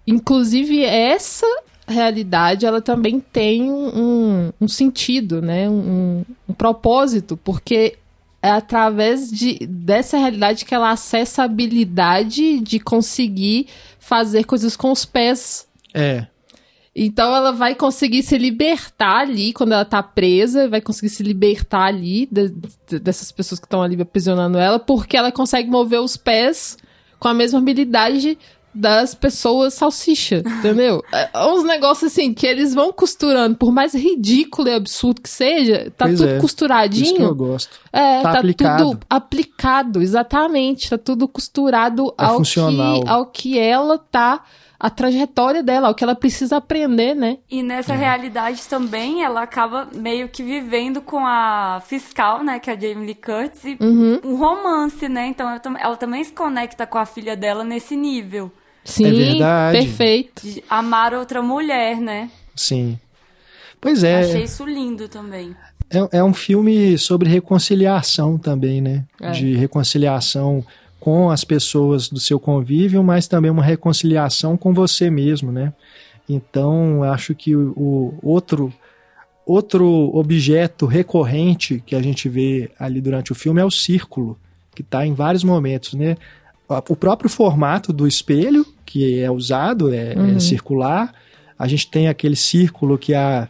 inclusive essa realidade, ela também tem um sentido, né? Um propósito, porque é através dessa realidade que ela acessa a habilidade de conseguir fazer coisas com os pés. Então ela vai conseguir se libertar ali, quando ela tá presa, vai conseguir se libertar ali dessas pessoas que estão ali aprisionando ela, porque ela consegue mover os pés com a mesma habilidade das pessoas salsicha, entendeu? É uns negócios assim, que eles vão costurando, por mais ridículo e absurdo que seja, tá tudo costuradinho. Isso que eu gosto. Tá aplicado. Tudo aplicado, exatamente. Tá tudo costurado ao que ela tá... a trajetória dela, o que ela precisa aprender, né? E nessa realidade também, ela acaba meio que vivendo com a fiscal, né, que é a Jamie Lee Curtis, e um romance, né? Então ela também se conecta com a filha dela nesse nível. Sim, verdade. Perfeito. De amar outra mulher, né? Sim. Pois é. Achei isso lindo também. É um filme sobre reconciliação também, né? De reconciliação com as pessoas do seu convívio, mas também uma reconciliação com você mesmo, né? Então, acho que o outro objeto recorrente que a gente vê ali durante o filme é o círculo, que está em vários momentos, né? O próprio formato do espelho, que é usado, é circular, A gente tem aquele círculo que a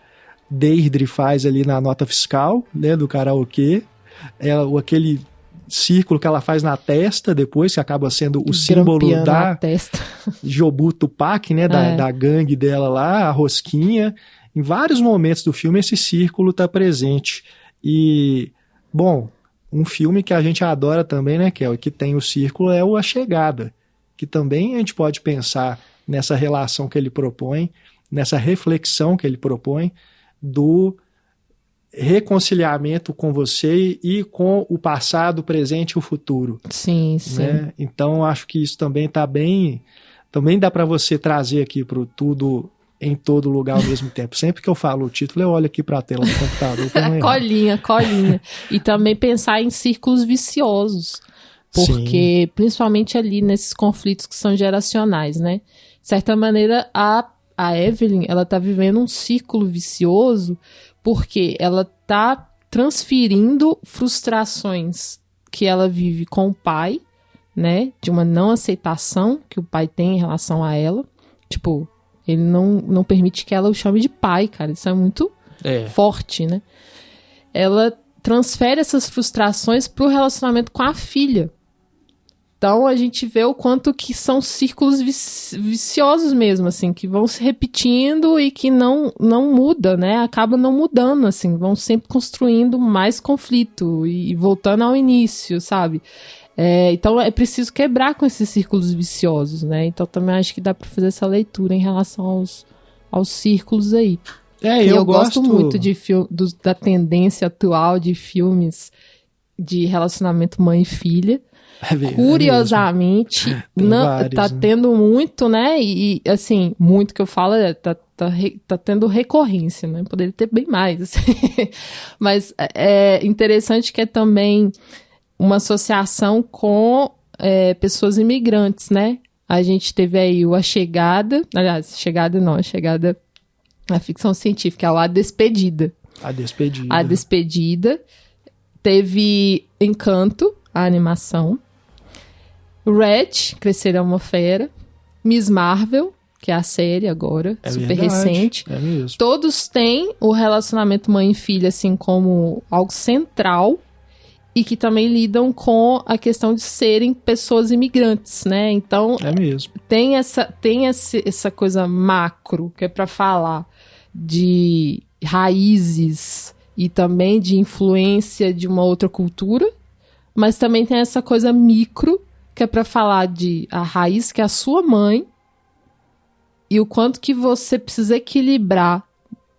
Deirdre faz ali na nota fiscal, né, do karaokê. Aquele círculo que ela faz na testa depois, que acaba sendo o símbolo da Jobu Tupac, né, da gangue dela lá, a rosquinha. Em vários momentos do filme esse círculo está presente. E, bom, um filme que a gente adora também, né, Kel, que tem o círculo é o A Chegada, que também a gente pode pensar nessa relação que ele propõe, nessa reflexão que ele propõe do reconciliamento com você e com o passado, o presente e o futuro. Sim, sim. Né? Então, acho que isso também está bem... Também dá para você trazer aqui para o Tudo em Todo Lugar ao mesmo tempo. Sempre que eu falo o título, eu olho aqui para a tela do computador. Colinha. E também pensar em círculos viciosos. Porque, sim, principalmente ali nesses conflitos que são geracionais, né? De certa maneira, a Evelyn, ela tá vivendo um círculo vicioso porque ela tá transferindo frustrações que ela vive com o pai, né? De uma não aceitação que o pai tem em relação a ela. Tipo, ele não permite que ela o chame de pai, cara. Isso é muito forte, né? Ela transfere essas frustrações pro relacionamento com a filha. Então, a gente vê o quanto que são círculos viciosos mesmo, assim, que vão se repetindo e que não muda, né? Acaba não mudando, assim, vão sempre construindo mais conflito e voltando ao início, sabe? Então, é preciso quebrar com esses círculos viciosos, né? Então, também acho que dá para fazer essa leitura em relação aos círculos aí. Eu gosto muito da tendência atual de filmes de relacionamento mãe e filha. Curiosamente, tá tendo muito, né? E assim, muito que eu falo tá tendo recorrência, né? Poderia ter bem mais. Assim. Mas é interessante que é também uma associação com pessoas imigrantes, né? A gente teve aí A Chegada, aliás, A Chegada na ficção científica, A Despedida. A Despedida. Teve Encanto, a animação. Red, Crescer é uma Fera. Miss Marvel, que é a série agora, super recente. É mesmo. Todos têm o relacionamento mãe e filha, assim, como algo central e que também lidam com a questão de serem pessoas imigrantes, né? Então, tem essa coisa macro, que é para falar de raízes e também de influência de uma outra cultura, mas também tem essa coisa micro, que é para falar de a raiz, que é a sua mãe, e o quanto que você precisa equilibrar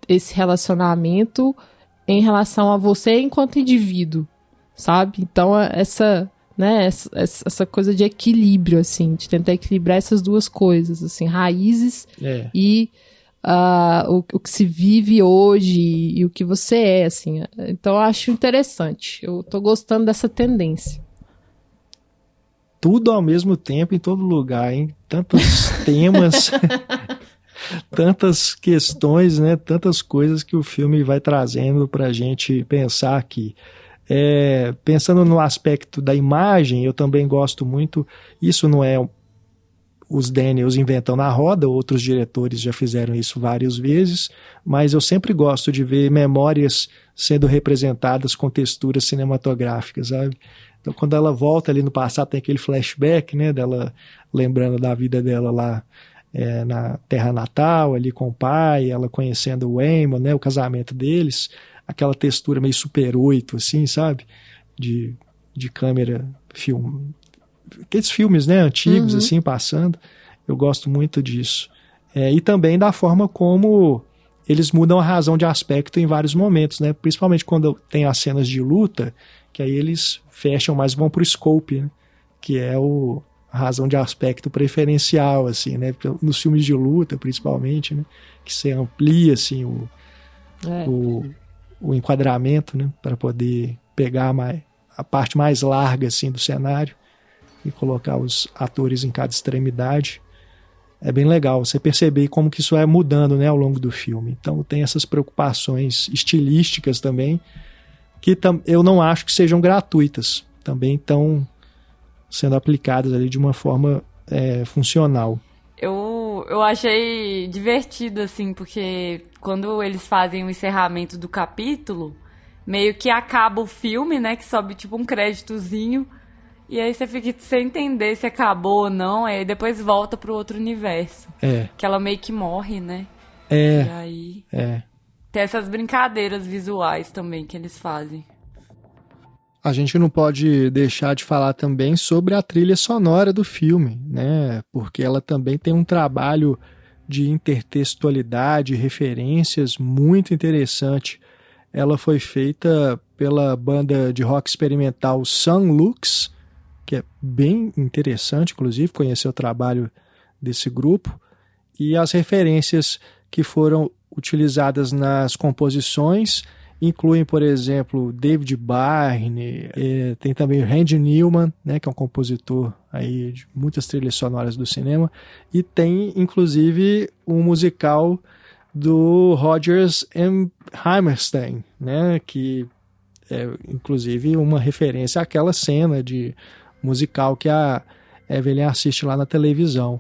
esse relacionamento em relação a você enquanto indivíduo, sabe? Então, essa coisa de equilíbrio, assim, de tentar equilibrar essas duas coisas, assim, raízes e o que se vive hoje e o que você é, assim. Então, eu acho interessante. Eu tô gostando dessa tendência. Tudo ao mesmo tempo, em todo lugar, hein? Tantos temas, tantas questões, né? Tantas coisas que o filme vai trazendo pra gente pensar aqui. Pensando no aspecto da imagem, eu também gosto muito, isso não é os Daniels inventando a roda, outros diretores já fizeram isso várias vezes, mas eu sempre gosto de ver memórias sendo representadas com texturas cinematográficas, sabe? Então, quando ela volta ali no passado, tem aquele flashback, né, dela lembrando da vida dela lá na terra natal, ali com o pai, ela conhecendo o Eamon, né, o casamento deles, aquela textura meio Super 8, assim, sabe? De câmera, filme. Aqueles filmes, né, antigos, assim, passando. Eu gosto muito disso. E também da forma como eles mudam a razão de aspecto em vários momentos, né? Principalmente quando tem as cenas de luta, que aí eles fecham mais, vão pro scope, né? Que é a razão de aspecto preferencial, assim, né? Nos filmes de luta, principalmente, né? Que você amplia, assim, o enquadramento, né? Para poder pegar a parte mais larga, assim, do cenário e colocar os atores em cada extremidade. É bem legal você perceber como que isso é mudando, né, ao longo do filme. Então tem essas preocupações estilísticas também, que eu não acho que sejam gratuitas. Também estão sendo aplicadas ali de uma forma funcional. Eu eu achei divertido, assim, porque quando eles fazem o encerramento do capítulo, meio que acaba o filme, né, que sobe tipo um créditozinho, e aí você fica sem entender se acabou ou não, aí depois volta pro outro universo. Que ela meio que morre, né? E aí tem essas brincadeiras visuais também que eles fazem. A gente não pode deixar de falar também sobre a trilha sonora do filme, né? Porque ela também tem um trabalho de intertextualidade, referências muito interessante. Ela foi feita pela banda de rock experimental Sun Lux, que é bem interessante, inclusive, conhecer o trabalho desse grupo. E as referências que foram utilizadas nas composições incluem, por exemplo, David Byrne, tem também o Randy Newman, né, que é um compositor aí de muitas trilhas sonoras do cinema, e tem, inclusive, um musical do Rodgers and Hammerstein, né, que é, inclusive, uma referência àquela cena de musical que a Evelyn assiste lá na televisão.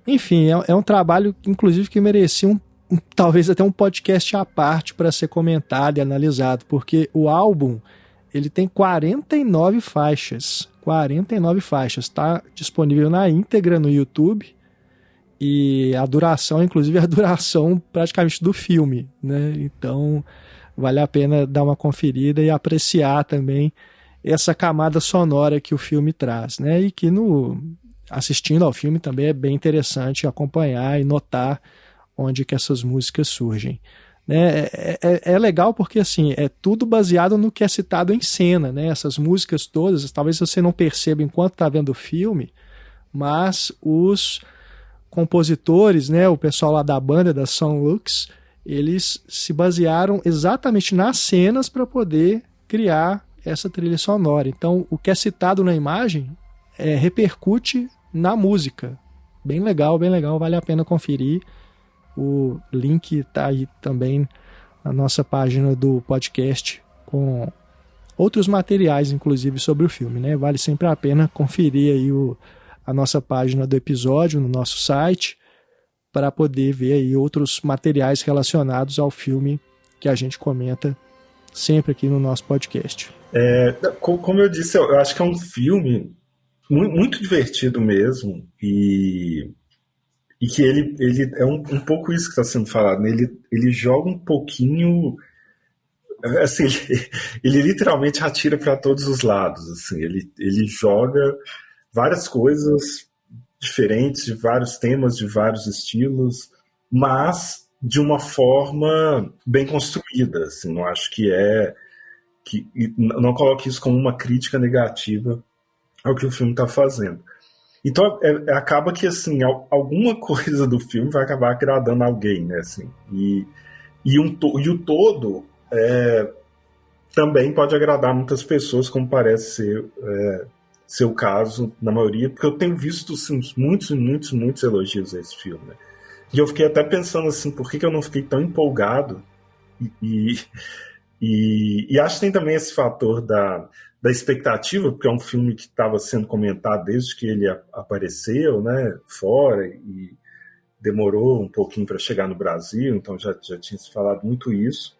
Enfim, é um trabalho, inclusive, que merecia talvez até um podcast à parte para ser comentado e analisado, porque o álbum ele tem 49 faixas. 49 faixas. Está disponível na íntegra no YouTube. E a duração, inclusive, é a duração praticamente do filme, né? Então, vale a pena dar uma conferida e apreciar também essa camada sonora que o filme traz, né? E que assistindo ao filme também é bem interessante acompanhar e notar onde que essas músicas surgem. Né? É legal porque assim, é tudo baseado no que é citado em cena, né? Essas músicas todas, talvez você não perceba enquanto está vendo o filme, mas os compositores, né, o pessoal lá da banda, da Sun Lux, eles se basearam exatamente nas cenas para poder criar essa trilha sonora. Então, o que é citado na imagem repercute na música. Bem legal, vale a pena conferir. O link está aí também na nossa página do podcast com outros materiais, inclusive, sobre o filme, né? Vale sempre a pena conferir aí a nossa página do episódio no nosso site para poder ver aí outros materiais relacionados ao filme que a gente comenta sempre aqui no nosso podcast. Como eu disse, eu acho que é um filme muito divertido mesmo e que ele é um pouco isso que está sendo falado, né? Ele joga um pouquinho, assim, ele literalmente atira para todos os lados, assim, ele joga várias coisas diferentes, de vários temas, de vários estilos, mas de uma forma bem construída, assim, não acho não coloque isso como uma crítica negativa ao que o filme está fazendo. Então acaba que assim, alguma coisa do filme vai acabar agradando alguém, né? Assim, e o todo também pode agradar muitas pessoas, como parece ser o caso na maioria, porque eu tenho visto assim, muitos elogios a esse filme, né? E eu fiquei até pensando assim, por que eu não fiquei tão empolgado? E acho que tem também esse fator da expectativa, porque é um filme que estava sendo comentado desde que ele apareceu, né, fora, e demorou um pouquinho para chegar no Brasil, então já tinha se falado muito isso.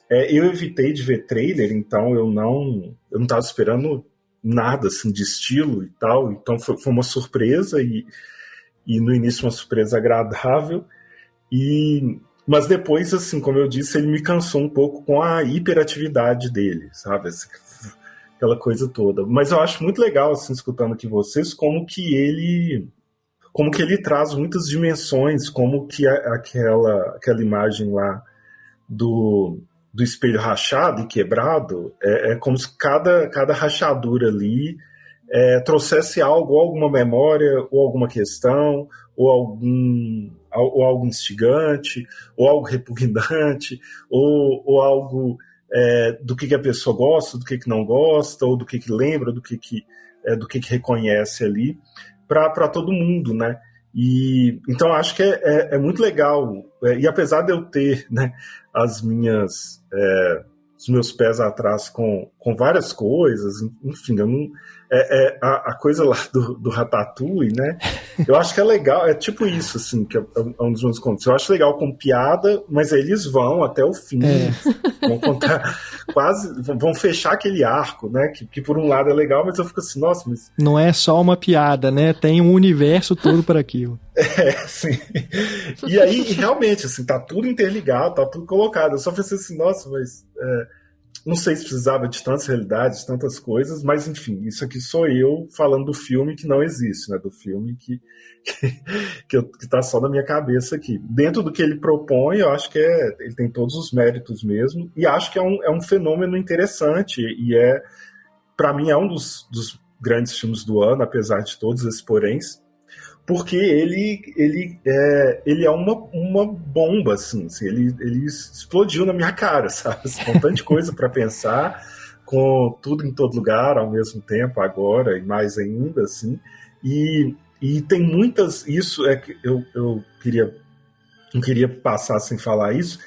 Eu evitei de ver trailer, então eu não estava esperando nada assim, de estilo e tal, então foi uma surpresa, e no início uma surpresa agradável, mas depois, assim, como eu disse, ele me cansou um pouco com a hiperatividade dele, sabe? Aquela coisa toda. Mas eu acho muito legal, assim, escutando aqui vocês, como que ele traz muitas dimensões, como que aquela imagem lá do espelho rachado e quebrado, é como se cada rachadura ali trouxesse algo, ou alguma memória, ou alguma questão, ou algo instigante, ou algo repugnante, ou algo do que a pessoa gosta, do que não gosta, ou do que lembra, do que reconhece ali, para todo mundo, né? E então acho que é muito legal, e apesar de eu ter, né, as minhas os meus pés atrás com várias coisas, enfim, eu não, a coisa lá do Ratatouille, né? Eu acho que é legal, é tipo isso, assim, que é um dos meus contos. Eu acho legal com piada, mas aí eles vão até o fim, vão contar vão fechar aquele arco, né? Que por um lado é legal, mas eu fico assim, nossa, mas... Não é só uma piada, né? Tem um universo todo para aquilo. Sim. E aí, realmente, assim, tá tudo interligado, tá tudo colocado. Eu só pensei assim, nossa, mas não sei se precisava de tantas realidades, de tantas coisas, mas enfim, isso aqui sou eu falando do filme que não existe, né? Do filme que tá só na minha cabeça aqui. Dentro do que ele propõe, eu acho que ele tem todos os méritos mesmo, e acho que é um fenômeno interessante, e para mim é um dos grandes filmes do ano, apesar de todos esses poréns, porque ele é uma bomba, assim, ele explodiu na minha cara, sabe? Com tanta coisa para pensar, com tudo em todo lugar ao mesmo tempo, agora, e mais ainda, assim, e tem muitas, isso é que eu não queria passar sem falar isso,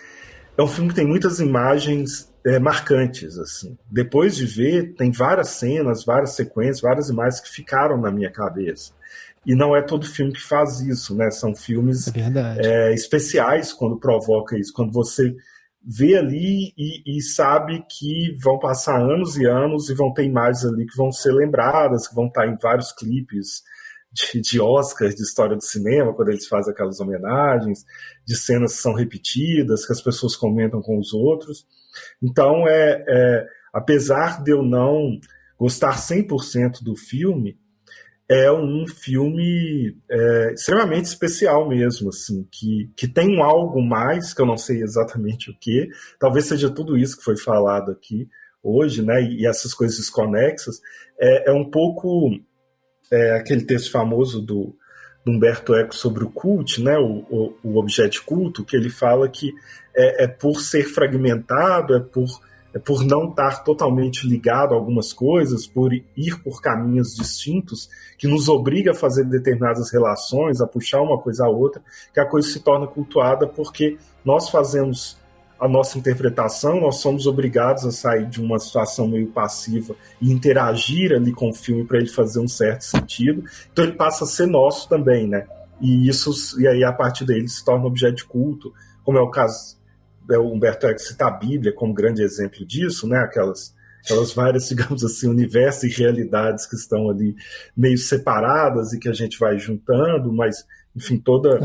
é um filme que tem muitas imagens marcantes, assim. Depois de ver, tem várias cenas, várias sequências, várias imagens que ficaram na minha cabeça. E não é todo filme que faz isso, né? São filmes especiais quando provoca isso. Quando você vê ali e sabe que vão passar anos e anos e vão ter imagens ali que vão ser lembradas, que vão estar em vários clipes de Oscars, de história do cinema, quando eles fazem aquelas homenagens, de cenas que são repetidas, que as pessoas comentam com os outros. Então, apesar de eu não gostar 100% do filme, é um filme extremamente especial mesmo, assim, que tem algo mais, que eu não sei exatamente o que, talvez seja tudo isso que foi falado aqui hoje, né, e essas coisas desconexas, é um pouco aquele texto famoso do Humberto Eco sobre o cult, né, o objeto de culto, que ele fala que por ser fragmentado, por não estar totalmente ligado a algumas coisas, por ir por caminhos distintos, que nos obriga a fazer determinadas relações, a puxar uma coisa a outra, que a coisa se torna cultuada porque nós fazemos a nossa interpretação, nós somos obrigados a sair de uma situação meio passiva e interagir ali com o filme para ele fazer um certo sentido. Então ele passa a ser nosso também, né? E aí a partir daí se torna objeto de culto, como é o caso... O Humberto Eco cita a Bíblia como grande exemplo disso, né? Aquelas várias, digamos assim, universos e realidades que estão ali meio separadas e que a gente vai juntando, mas, enfim, toda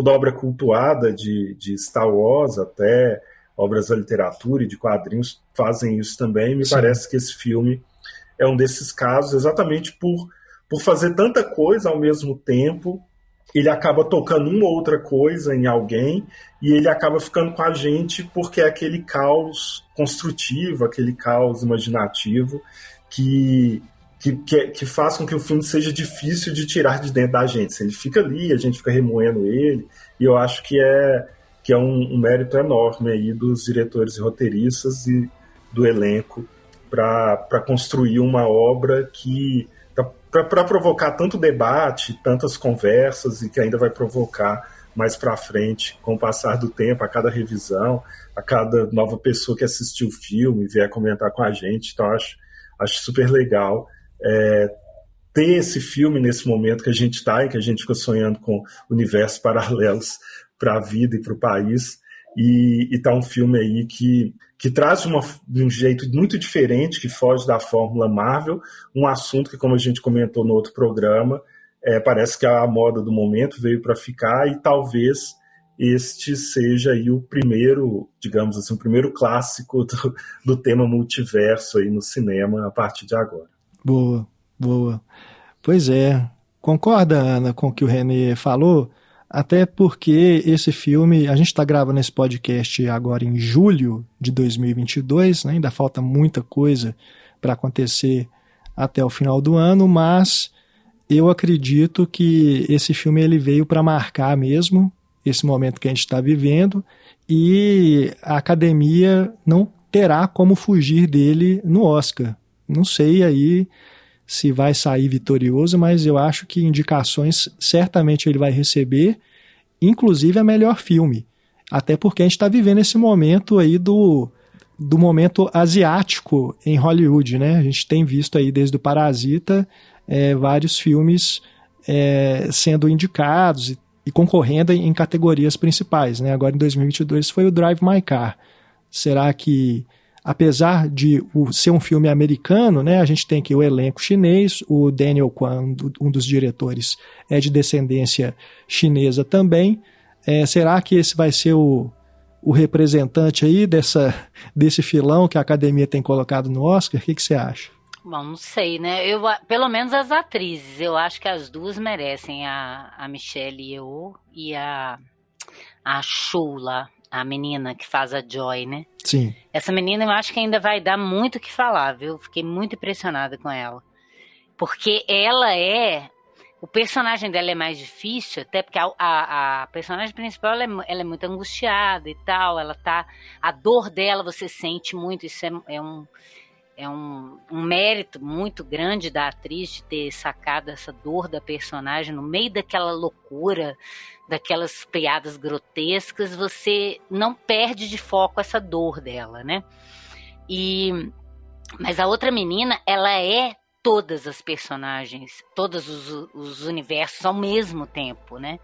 obra cultuada de Star Wars, até obras da literatura e de quadrinhos, fazem isso também. Me parece que esse filme é um desses casos, exatamente por fazer tanta coisa ao mesmo tempo. Ele acaba tocando uma ou outra coisa em alguém e ele acaba ficando com a gente porque é aquele caos construtivo, aquele caos imaginativo que faz com que o filme seja difícil de tirar de dentro da gente. Ele fica ali, a gente fica remoendo ele, e eu acho que é um mérito enorme aí dos diretores e roteiristas e do elenco para construir uma obra que... para provocar tanto debate, tantas conversas, e que ainda vai provocar mais para frente, com o passar do tempo, a cada revisão, a cada nova pessoa que assistiu o filme e vier comentar com a gente. Então acho super legal ter esse filme nesse momento que a gente está e que a gente fica sonhando com universos paralelos para a vida e para o país, e tá um filme aí que traz de um jeito muito diferente, que foge da fórmula Marvel, um assunto que, como a gente comentou no outro programa, parece que a moda do momento veio para ficar, e talvez este seja aí o primeiro, digamos assim, o primeiro clássico do tema multiverso aí no cinema a partir de agora. Boa. Pois é. Concorda, Ana, com o que o René falou? Até porque esse filme, a gente está gravando esse podcast agora em julho de 2022, né? Ainda falta muita coisa para acontecer até o final do ano, mas eu acredito que esse filme ele veio para marcar mesmo esse momento que a gente está vivendo, e a academia não terá como fugir dele no Oscar. Não sei aí se vai sair vitorioso, mas eu acho que indicações certamente ele vai receber, inclusive a melhor filme. Até porque a gente está vivendo esse momento aí do momento asiático em Hollywood, né? A gente tem visto aí desde o Parasita vários filmes sendo indicados e concorrendo em categorias principais, né? Agora em 2022 foi o Drive My Car. Será que, apesar de ser um filme americano, né, a gente tem aqui o elenco chinês, o Daniel Kwan, um dos diretores, é de descendência chinesa também. Será que esse vai ser o representante aí desse filão que a academia tem colocado no Oscar? O que você acha? Bom, não sei, né? Pelo menos as atrizes, eu acho que as duas merecem, a Michelle Yeoh e a Shula, a menina que faz a Joy, né? Sim. Essa menina eu acho que ainda vai dar muito o que falar, viu? Fiquei muito impressionada com ela. Porque o personagem dela é mais difícil, até porque a personagem principal ela é muito angustiada e tal, a dor dela você sente muito, isso é um mérito muito grande da atriz de ter sacado essa dor da personagem no meio daquela loucura, daquelas piadas grotescas, você não perde de foco essa dor dela, né? Mas a outra menina, ela é todas as personagens, todos os universos ao mesmo tempo, né?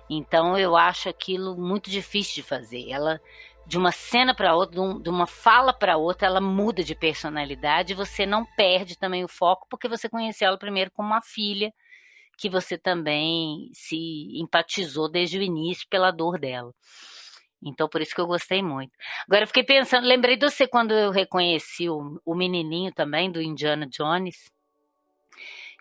Então eu acho aquilo muito difícil de fazer. Ela, de uma cena para outra, de uma fala para outra, ela muda de personalidade e você não perde também o foco porque você conheceu ela primeiro como uma filha que você também se empatizou desde o início pela dor dela. Então, por isso que eu gostei muito. Agora, eu fiquei pensando, lembrei de você quando eu reconheci o menininho também, do Indiana Jones,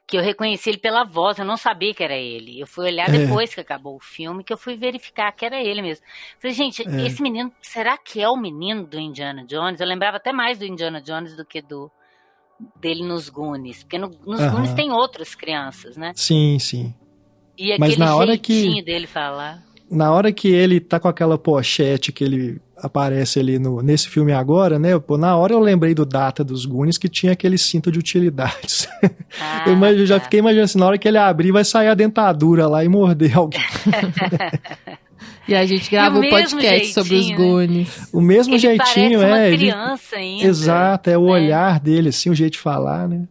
que eu reconheci ele pela voz, eu não sabia que era ele. Eu fui olhar depois que acabou o filme, que eu fui verificar que era ele mesmo. Falei, gente, esse menino, será que é o menino do Indiana Jones? Eu lembrava até mais do Indiana Jones do que dele nos Goonies, porque nos Goonies tem outras crianças, né? Sim, sim. E aquele jeitinho dele falar. Na hora que ele tá com aquela pochete que ele aparece ali nesse filme agora, né? Na hora eu lembrei do Data dos Goonies que tinha aquele cinto de utilidades. Eu já fiquei imaginando assim, na hora que ele abrir vai sair a dentadura lá e morder alguém. E a gente gravou um podcast sobre os Goonies. O mesmo ele jeitinho, parece uma criança ainda. Exato, o olhar dele, assim, o jeito de falar, né?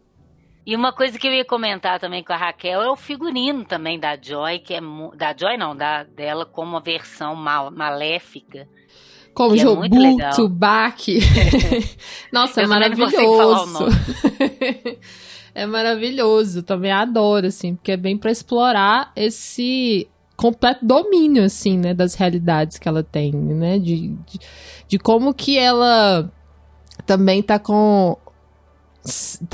E uma coisa que eu ia comentar também com a Raquel é o figurino também da Joy, que é da Joy não, dela como uma versão maléfica. Como Jobu, Tsubaki. Nossa, é maravilhoso. É maravilhoso, também adoro, assim, porque é bem pra explorar esse completo domínio, assim, né, das realidades que ela tem, né, de como que ela também tá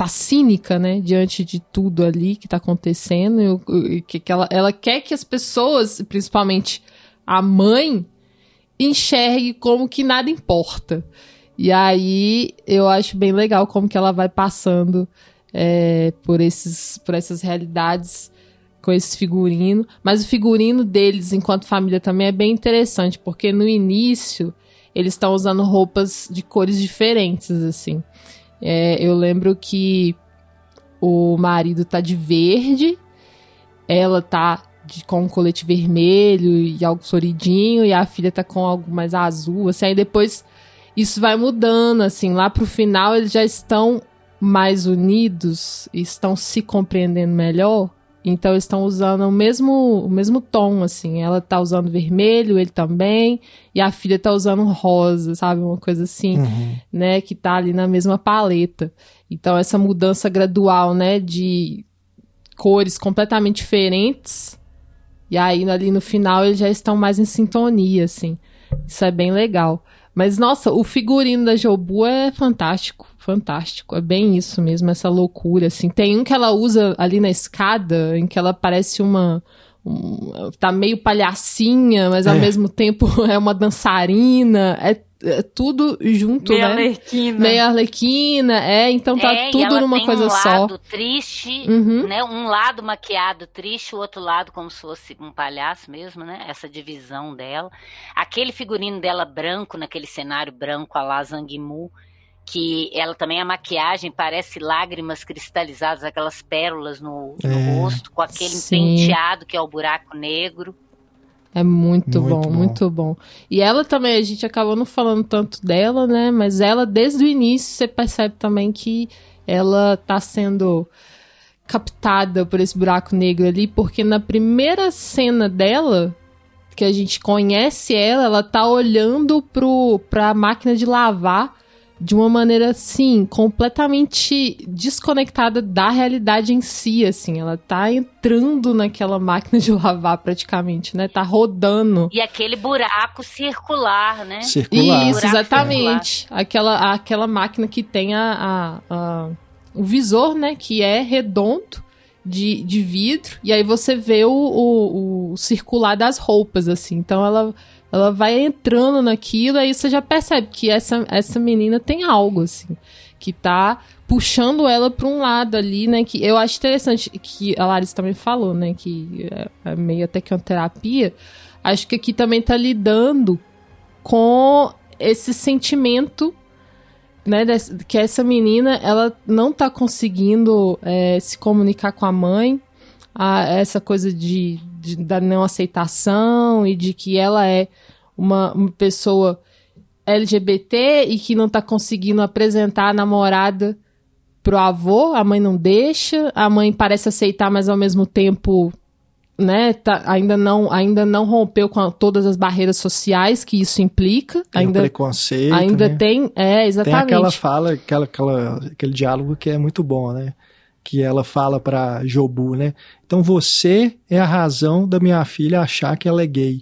cínica, né, diante de tudo ali que tá acontecendo, e que ela quer que as pessoas, principalmente a mãe, enxergue como que nada importa. E aí eu acho bem legal como que ela vai passando por essas realidades com esse figurino, mas o figurino deles enquanto família também é bem interessante, porque no início eles estão usando roupas de cores diferentes, assim. Eu lembro que o marido tá de verde, ela tá com um colete vermelho e algo floridinho, e a filha tá com algo mais azul, assim, aí depois isso vai mudando, assim, lá pro final eles já estão mais unidos, estão se compreendendo melhor, então eles estão usando o mesmo tom, assim, ela tá usando vermelho, ele também, e a filha tá usando rosa, sabe, uma coisa assim, né, que tá ali na mesma paleta. Então essa mudança gradual, né, de cores completamente diferentes, e aí ali no final eles já estão mais em sintonia, assim, isso é bem legal. Mas, nossa, o figurino da Jobu é fantástico, fantástico. É bem isso mesmo, essa loucura, assim. Tem um que ela usa ali na escada, em que ela parece tá meio palhacinha, mas ao mesmo tempo é uma dançarina. É tudo junto, meio né? Arlequina. Meio Arlequina, então tá tudo numa coisa só. Um lado triste, né? Um lado maquiado triste, o outro lado como se fosse um palhaço mesmo, né? Essa divisão dela. Aquele figurino dela branco, naquele cenário branco, a la Zhang Yimou, que ela também, a maquiagem parece lágrimas cristalizadas, aquelas pérolas no rosto, com aquele penteado que é o buraco negro. É muito bom, muito bom. E ela também, a gente acabou não falando tanto dela, né? Mas ela, desde o início, você percebe também que ela tá sendo captada por esse buraco negro ali, porque na primeira cena dela, que a gente conhece ela tá olhando pra máquina de lavar de uma maneira, assim, completamente desconectada da realidade em si, assim. Ela tá entrando naquela máquina de lavar, praticamente, né? Tá rodando. E aquele buraco circular, né? Circular. Isso, exatamente. Aquela máquina que tem o visor, né? Que é redondo, de vidro. E aí você vê o circular das roupas, assim. Então, ela vai entrando naquilo, aí você já percebe que essa menina tem algo, assim, que tá puxando ela pra um lado ali, né, que eu acho interessante, que a Larissa também falou, né, que é meio até que uma terapia. Acho que aqui também tá lidando com esse sentimento, né, que essa menina, ela não tá conseguindo se comunicar com a mãe, essa coisa da não aceitação e de que ela é uma pessoa LGBT e que não tá conseguindo apresentar a namorada pro avô, a mãe não deixa, a mãe parece aceitar, mas ao mesmo tempo, né, ainda não rompeu com todas as barreiras sociais que isso implica. Tem ainda preconceito, ainda né? tem, exatamente. Tem aquela fala, aquele diálogo que é muito bom, né? Que ela fala pra Jobu, né? Então você é a razão da minha filha achar que ela é gay.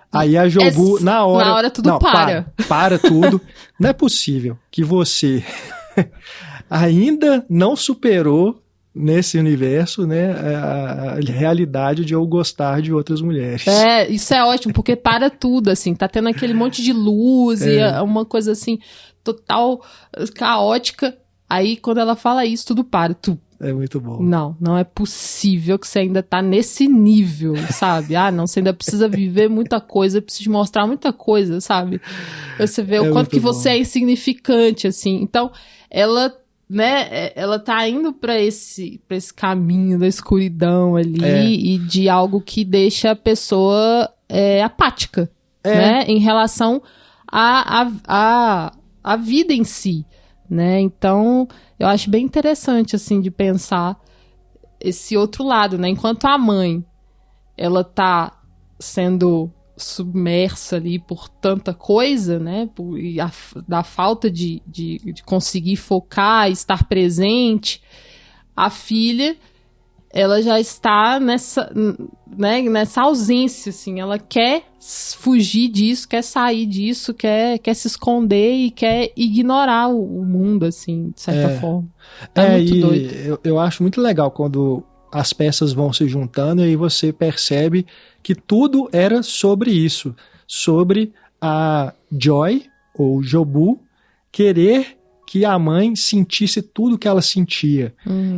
Aí a Jobu, na hora tudo não, para tudo. Não é possível que você ainda não superou nesse universo, né, a realidade de eu gostar de outras mulheres. Isso é ótimo, porque para tudo, assim, tá tendo aquele monte de luz e uma coisa assim, total caótica. Aí quando ela fala isso, tudo para, É muito bom. Não é possível que você ainda tá nesse nível, sabe? Não, você ainda precisa viver muita coisa, precisa mostrar muita coisa, sabe? Você vê o quanto que você é insignificante, assim. Então, ela, né, ela tá indo pra esse caminho da escuridão ali e de algo que deixa a pessoa apática, né? Em relação à vida em si. Né? Então, eu acho bem interessante, assim, de pensar esse outro lado, né? Enquanto a mãe, ela tá sendo submersa ali por tanta coisa, né? Da falta de conseguir focar, estar presente, a filha, ela já está nessa ausência, assim, ela quer fugir disso, quer sair disso, quer se esconder e quer ignorar o mundo, assim, de certa forma. É muito doido. Eu acho muito legal quando as peças vão se juntando e aí você percebe que tudo era sobre isso, sobre a Joy, ou Jobu, querer que a mãe sentisse tudo que ela sentia.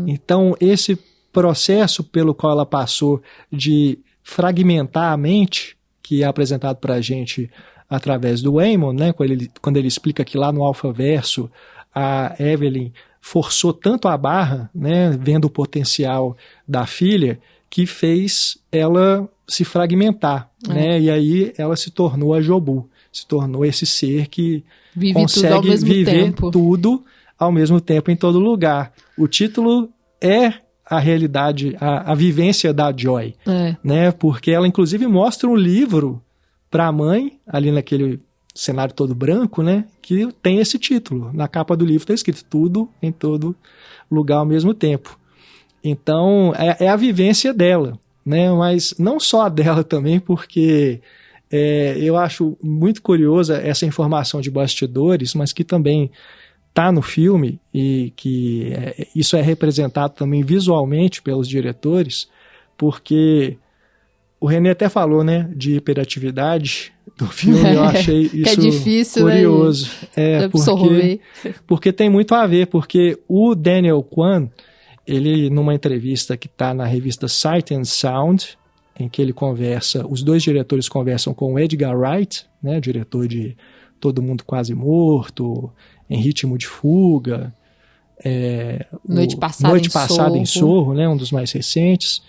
Então, esse processo pelo qual ela passou de fragmentar a mente, que é apresentado para a gente através do Waymond, né, quando ele explica que lá no Alphaverso a Evelyn forçou tanto a barra, né, vendo o potencial da filha, que fez ela se fragmentar, né, e aí ela se tornou a Jobu, se tornou esse ser que consegue viver tudo ao mesmo tempo em todo lugar. O título é a realidade, a vivência da Joy, né? Porque ela inclusive mostra um livro para a mãe, ali naquele cenário todo branco, né? Que tem esse título. Na capa do livro está escrito tudo em todo lugar ao mesmo tempo. Então, é a vivência dela, né? Mas não só a dela também, porque eu acho muito curiosa essa informação de bastidores, mas que também está no filme e que isso é representado também visualmente pelos diretores, porque o René até falou, né, de hiperatividade do filme, eu achei isso é difícil, curioso. Né, porque tem muito a ver, porque o Daniel Kwan, ele numa entrevista que está na revista Sight and Sound, em que ele os dois diretores conversam com o Edgar Wright, né, diretor de Todo Mundo Quase Morto, Em Ritmo de Fuga, Noite Passada em Sorro, né, um dos mais recentes.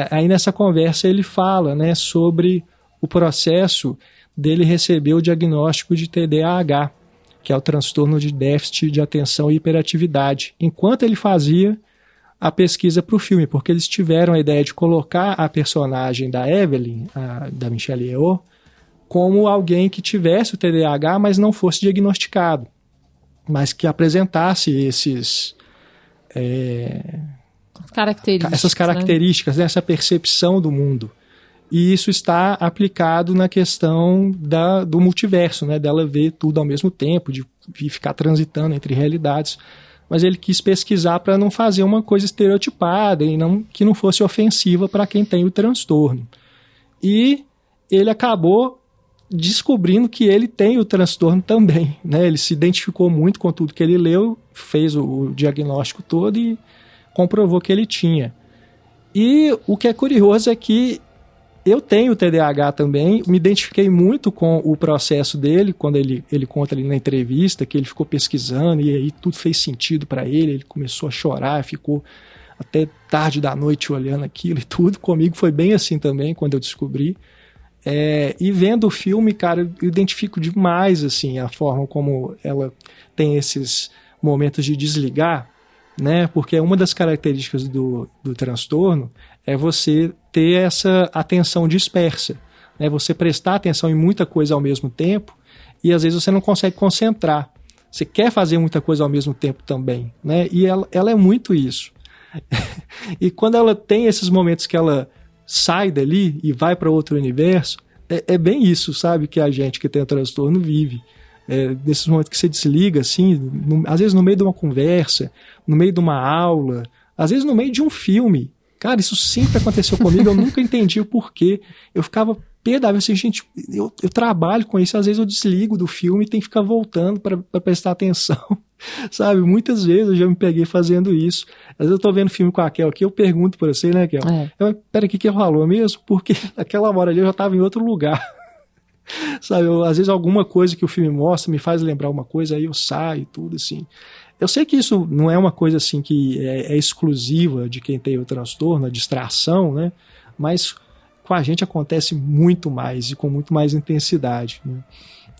Aí nessa conversa ele fala, né, sobre o processo dele receber o diagnóstico de TDAH, que é o transtorno de déficit de atenção e hiperatividade, enquanto ele fazia a pesquisa para o filme, porque eles tiveram a ideia de colocar a personagem da Evelyn, da Michelle Yeoh, como alguém que tivesse o TDAH, mas não fosse diagnosticado, mas que apresentasse essas características, né? Essa percepção do mundo. E isso está aplicado na questão do multiverso, né? Dela ver tudo ao mesmo tempo, de ficar transitando entre realidades. Mas ele quis pesquisar para não fazer uma coisa estereotipada e que não fosse ofensiva para quem tem o transtorno. E ele acabou descobrindo que ele tem o transtorno também, né? Ele se identificou muito com tudo que ele leu, fez o diagnóstico todo e comprovou que ele tinha. E o que é curioso é que eu tenho TDAH também, me identifiquei muito com o processo dele, quando ele conta ali na entrevista que ele ficou pesquisando e aí tudo fez sentido para ele começou a chorar, ficou até tarde da noite olhando aquilo e tudo. Comigo foi bem assim também, quando eu descobri. E vendo o filme, cara, eu identifico demais assim, a forma como ela tem esses momentos de desligar, né? Porque uma das características do transtorno é você ter essa atenção dispersa, né? Você prestar atenção em muita coisa ao mesmo tempo e às vezes você não consegue concentrar. Você quer fazer muita coisa ao mesmo tempo também, né? E ela é muito isso. E quando ela tem esses momentos que ela sai dali e vai para outro universo, é bem isso, sabe? Que a gente que tem o transtorno vive. Nesses momentos que você desliga, assim, às vezes no meio de uma conversa, no meio de uma aula, às vezes no meio de um filme. Cara, isso sempre aconteceu comigo, eu nunca entendi o porquê. Eu ficava pé da vida, assim, gente, eu trabalho com isso, às vezes eu desligo do filme e tenho que ficar voltando para prestar atenção, sabe? Muitas vezes eu já me peguei fazendo isso. Às vezes eu tô vendo filme com a Kel aqui, eu pergunto pra você, né, Kel? Peraí, o que rolou mesmo? Porque naquela hora ali eu já tava em outro lugar. Sabe, às vezes alguma coisa que o filme mostra me faz lembrar uma coisa, aí eu saio e tudo, assim. Eu sei que isso não é uma coisa assim que é exclusiva de quem tem o transtorno, a distração, né? Mas com a gente acontece muito mais e com muito mais intensidade, né?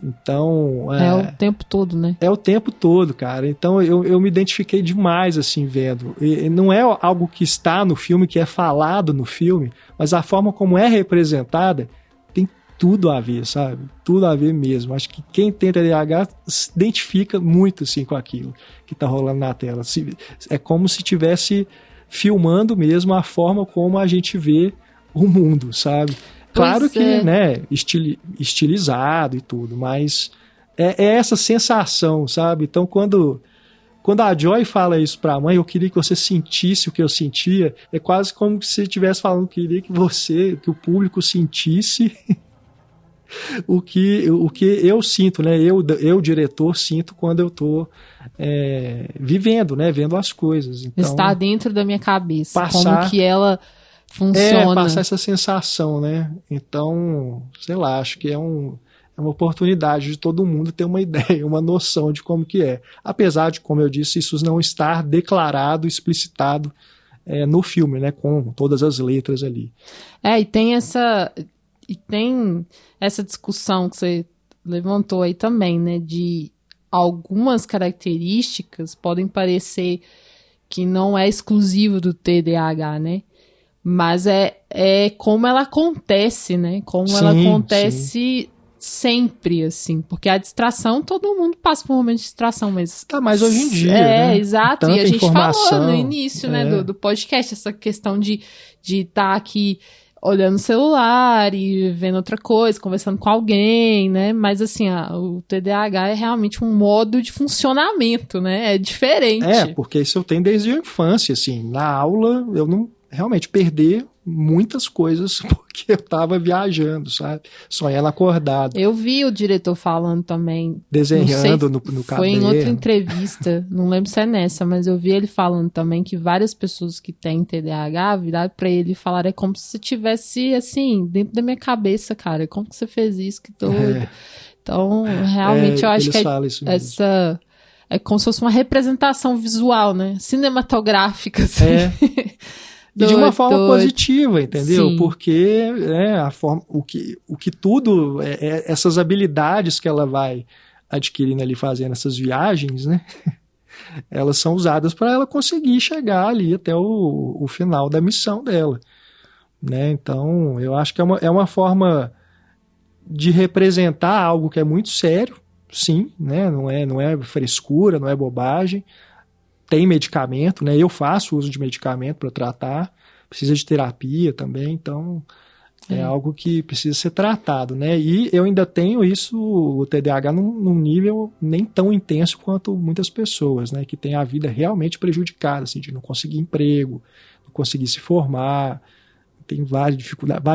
Então... o tempo todo, né? É o tempo todo, cara. Então eu me identifiquei demais, assim, vendo. E não é algo que está no filme, que é falado no filme, mas a forma como é representada tem tudo a ver, sabe? Tudo a ver mesmo. Acho que quem tem TDAH se identifica muito, assim, com aquilo que tá rolando na tela. É como se estivesse filmando mesmo a forma como a gente vê o mundo, sabe? Claro que, né, estilizado e tudo, mas é essa sensação, sabe? Então, quando a Joy fala isso pra mãe, eu queria que você sentisse o que eu sentia, é quase como se você estivesse falando, queria que o público sentisse o que eu sinto, né? Eu, diretor, sinto quando eu tô vivendo, né? Vendo as coisas. Então, está dentro da minha cabeça, como que ela funciona. Passar essa sensação, né? Então, sei lá, acho que é uma oportunidade de todo mundo ter uma ideia, uma noção de como que é. Apesar de, como eu disse, isso não estar declarado, explicitado no filme, né? Com todas as letras ali. E tem essa discussão que você levantou aí também, né? De algumas características podem parecer que não é exclusivo do TDAH, né? Mas é como ela acontece, né? Como ela acontece sempre, assim. Porque a distração, todo mundo passa por um momento de distração, mas... Mas hoje em dia, né? Exato. E a gente falou no início, né, do podcast, essa questão de estar aqui olhando o celular e vendo outra coisa, conversando com alguém, né? Mas, assim, o TDAH é realmente um modo de funcionamento, né? É diferente. Porque isso eu tenho desde a infância, assim. Na aula, eu não... realmente perder muitas coisas porque eu tava viajando, sabe? Sonhando acordado. Eu vi o diretor falando também. Desenhando no caderno. Foi em outra entrevista, não lembro se é nessa, mas eu vi ele falando também que várias pessoas que têm TDAH viraram pra ele e falaram, é como se você tivesse, assim, dentro da minha cabeça, cara. Como que você fez isso? Que doido. Então, realmente, eu acho que essa... É como se fosse uma representação visual, né? Cinematográfica, assim. E de uma forma Doido. positiva, entendeu? Sim. Porque a forma, o que tudo, essas habilidades que ela vai adquirindo ali fazendo essas viagens, né? Elas são usadas para ela conseguir chegar ali até o final da missão dela, né? Então, eu acho que é uma forma de representar algo que é muito sério, sim, né? Não é frescura, não é bobagem. Tem medicamento, né? Eu faço uso de medicamento para tratar, precisa de terapia também, então é algo que precisa ser tratado, né? E eu ainda tenho isso, o TDAH, num nível nem tão intenso quanto muitas pessoas, né? Que tem a vida realmente prejudicada, assim, de não conseguir emprego, não conseguir se formar, tem várias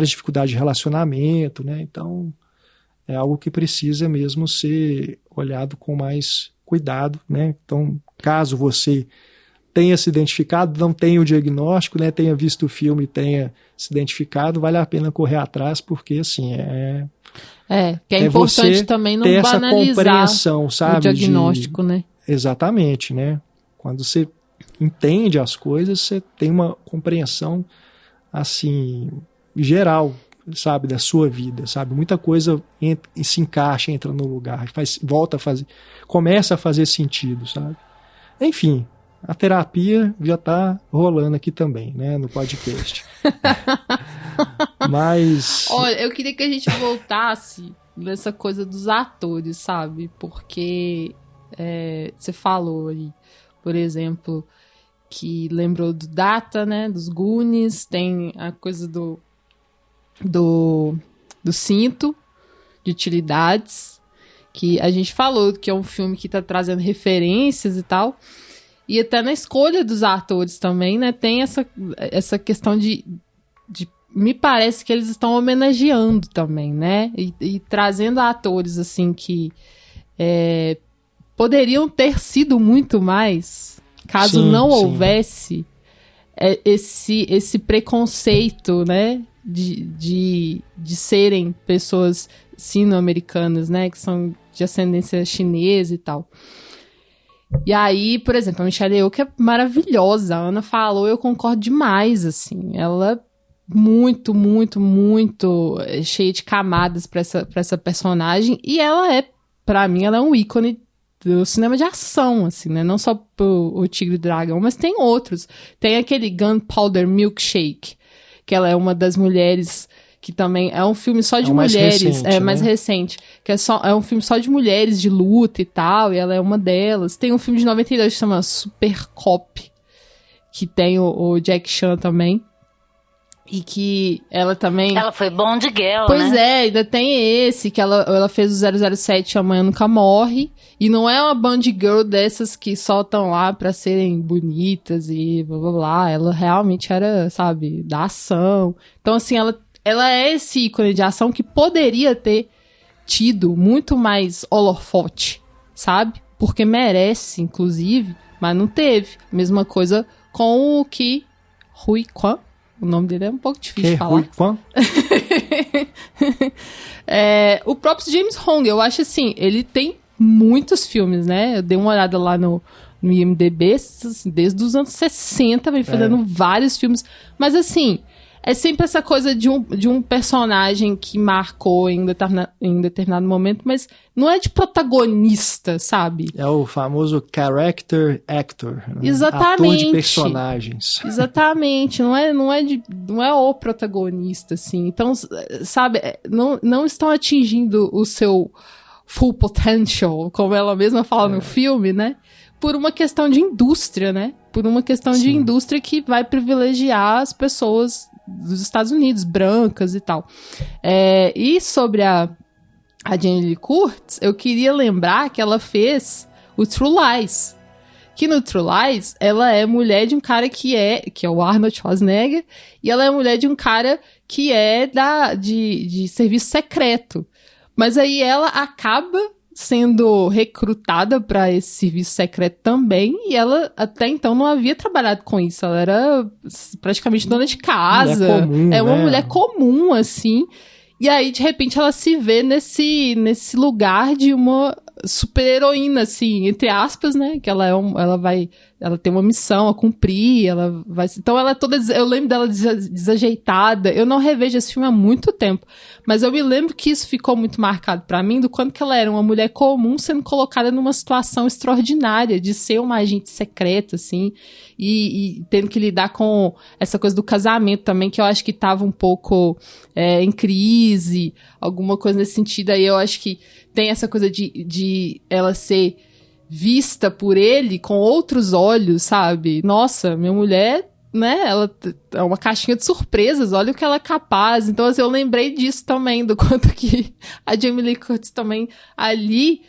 dificuldades de relacionamento, né? Então é algo que precisa mesmo ser olhado com mais cuidado, né? Então, caso você tenha se identificado, não tenha o diagnóstico, né? Tenha visto o filme e tenha se identificado, vale a pena correr atrás, porque assim, que é importante você também não ter essa banalizar compreensão, sabe? o diagnóstico, né? Exatamente, né? Quando você entende as coisas, você tem uma compreensão, assim, geral, sabe, da sua vida, sabe? Muita coisa se encaixa, entra no lugar, começa a fazer sentido, sabe? Enfim, a terapia já tá rolando aqui também, né, no podcast. Mas... Olha, eu queria que a gente voltasse nessa coisa dos atores, sabe? Porque você falou aí, por exemplo, que lembrou do Data, né, dos Goonies, tem a coisa do cinto de utilidades, que a gente falou que é um filme que tá trazendo referências e tal, e até na escolha dos atores também, né, tem essa questão de me parece que eles estão homenageando também, né, e trazendo atores, assim, que poderiam ter sido muito mais, caso não houvesse esse preconceito, né, de serem pessoas sino-americanas, né, que são de ascendência chinesa e tal. E aí, por exemplo, a Michelle Yeoh, que é maravilhosa, a Ana falou, eu concordo demais, assim, ela muito, muito, muito cheia de camadas pra essa personagem, e ela pra mim, ela é um ícone do cinema de ação, assim, né? Não só o Tigre e Dragão, mas tem outros. Tem aquele Gunpowder Milkshake, que ela é uma das mulheres, que também é um filme só de mulheres, mais recente, que é um filme só de mulheres de luta e tal, e ela é uma delas. Tem um filme de 92 que se chama Super Cop, que tem o Jack Chan também. E que ela também... Ela foi Bond Girl, pois né? Ainda tem esse, que ela fez o 007 Amanhã Nunca Morre. E não é uma Bond Girl dessas que só estão lá pra serem bonitas e blá blá blá. Ela realmente era, sabe, da ação. Então, assim, ela é esse ícone de ação que poderia ter tido muito mais holofote, sabe? Porque merece, inclusive, mas não teve. Mesma coisa com o Ke Huy Quan. O nome dele é um pouco difícil de falar. O próprio James Hong, eu acho assim, ele tem muitos filmes, né? Eu dei uma olhada lá no IMDb, desde os anos 60, vem fazendo vários filmes. Mas assim, é sempre essa coisa de um personagem que marcou em determinado momento, mas não é de protagonista, sabe? É o famoso character actor. Né? Exatamente. Ator de personagens. Exatamente. Não é o protagonista, assim. Então, sabe, não estão atingindo o seu full potential, como ela mesma fala no filme, né? Por uma questão de indústria, né? Por uma questão de indústria que vai privilegiar as pessoas dos Estados Unidos, brancas e tal. E sobre a Jamie Lee Curtis, eu queria lembrar que ela fez o True Lies. Que no True Lies, ela é mulher de um cara que é o Arnold Schwarzenegger, e ela é mulher de um cara que é de serviço secreto. Mas aí ela acaba sendo recrutada para esse serviço secreto também, e ela até então não havia trabalhado com isso, ela era praticamente dona de casa, uma mulher comum, assim, e aí de repente ela se vê nesse lugar de uma super-heroína, assim, entre aspas, né? Que ela tem uma missão a cumprir, então ela é toda, eu lembro dela desajeitada. Eu não revejo esse filme há muito tempo, mas eu me lembro que isso ficou muito marcado pra mim do quanto que ela era uma mulher comum sendo colocada numa situação extraordinária de ser uma agente secreta, assim, e tendo que lidar com essa coisa do casamento também, que eu acho que tava um pouco em crise, alguma coisa nesse sentido. Aí eu acho que tem essa coisa de ela ser vista por ele com outros olhos, sabe? Nossa, minha mulher, né? Ela é uma caixinha de surpresas, olha o que ela é capaz. Então, assim, eu lembrei disso também, do quanto que a Jamie Lee Curtis também ali,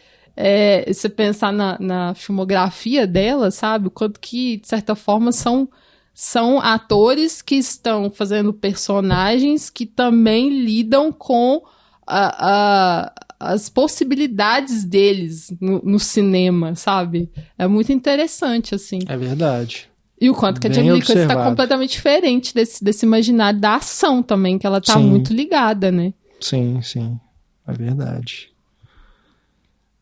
você pensar na filmografia dela, sabe? O quanto que, de certa forma, são atores que estão fazendo personagens que também lidam com as possibilidades deles no cinema, sabe? É muito interessante, assim. É verdade. E o quanto que a Jamie Lee Curtis está completamente diferente desse imaginário da ação também, que ela tá muito ligada, né? Sim. É verdade.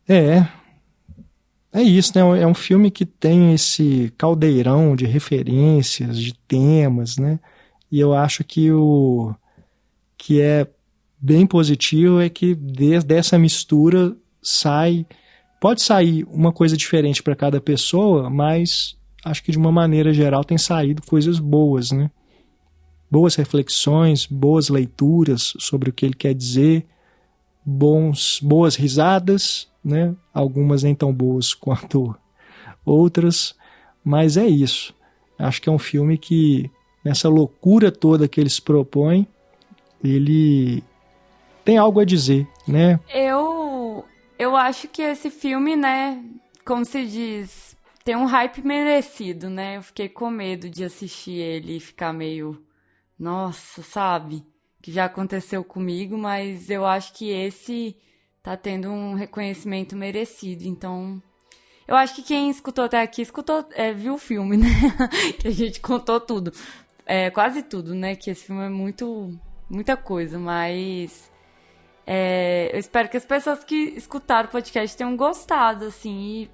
É isso, né? É um filme que tem esse caldeirão de referências, de temas, né? E eu acho que o que é bem positivo é que dessa mistura pode sair uma coisa diferente para cada pessoa, mas acho que de uma maneira geral tem saído coisas boas, né? Boas reflexões, boas leituras sobre o que ele quer dizer, boas risadas, né? Algumas nem tão boas quanto outras, mas é isso. Acho que é um filme que, nessa loucura toda que ele se propõe, ele tem algo a dizer, né? Eu acho que esse filme, né, como se diz, tem um hype merecido, né? Eu fiquei com medo de assistir ele e ficar meio, nossa, sabe? Que já aconteceu comigo, mas eu acho que esse tá tendo um reconhecimento merecido. Então, eu acho que quem escutou até aqui, viu o filme, né? Que a gente contou tudo. Quase tudo, né? Que esse filme é muita coisa, mas eu espero que as pessoas que escutaram o podcast tenham gostado, assim, e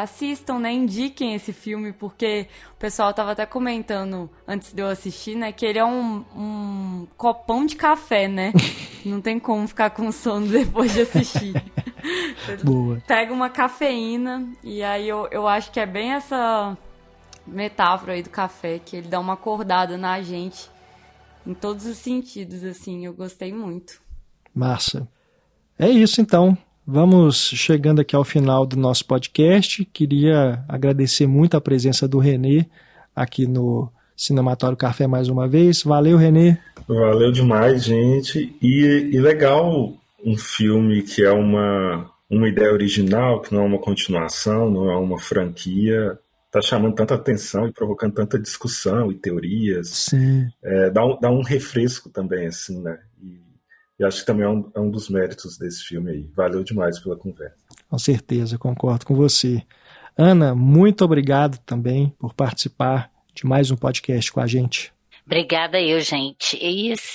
assistam, né, indiquem esse filme, porque o pessoal tava até comentando antes de eu assistir, né, que ele é um copão de café, né, não tem como ficar com sono depois de assistir. Boa. Pega uma cafeína, e aí eu acho que é bem essa metáfora aí do café, que ele dá uma acordada na gente, em todos os sentidos, assim, eu gostei muito. Massa. É isso, então. Vamos chegando aqui ao final do nosso podcast. Queria agradecer muito a presença do Renê aqui no Cinematório Café mais uma vez. Valeu, Renê. Valeu demais, gente. E legal um filme que é uma ideia original, que não é uma continuação, não é uma franquia, tá chamando tanta atenção e provocando tanta discussão e teorias. Sim. Dá um refresco também, assim, né? E acho que também é um dos méritos desse filme aí. Valeu demais pela conversa. Com certeza, concordo com você. Ana, muito obrigado também por participar de mais um podcast com a gente. Obrigada eu, gente.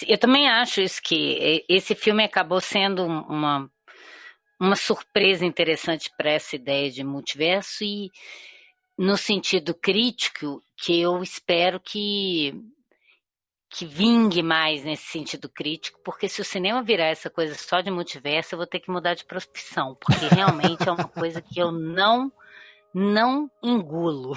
Eu também acho isso, que esse filme acabou sendo uma surpresa interessante para essa ideia de multiverso, e no sentido crítico, que eu espero que vingue mais nesse sentido crítico, porque se o cinema virar essa coisa só de multiverso, eu vou ter que mudar de profissão, porque realmente é uma coisa que eu não engulo.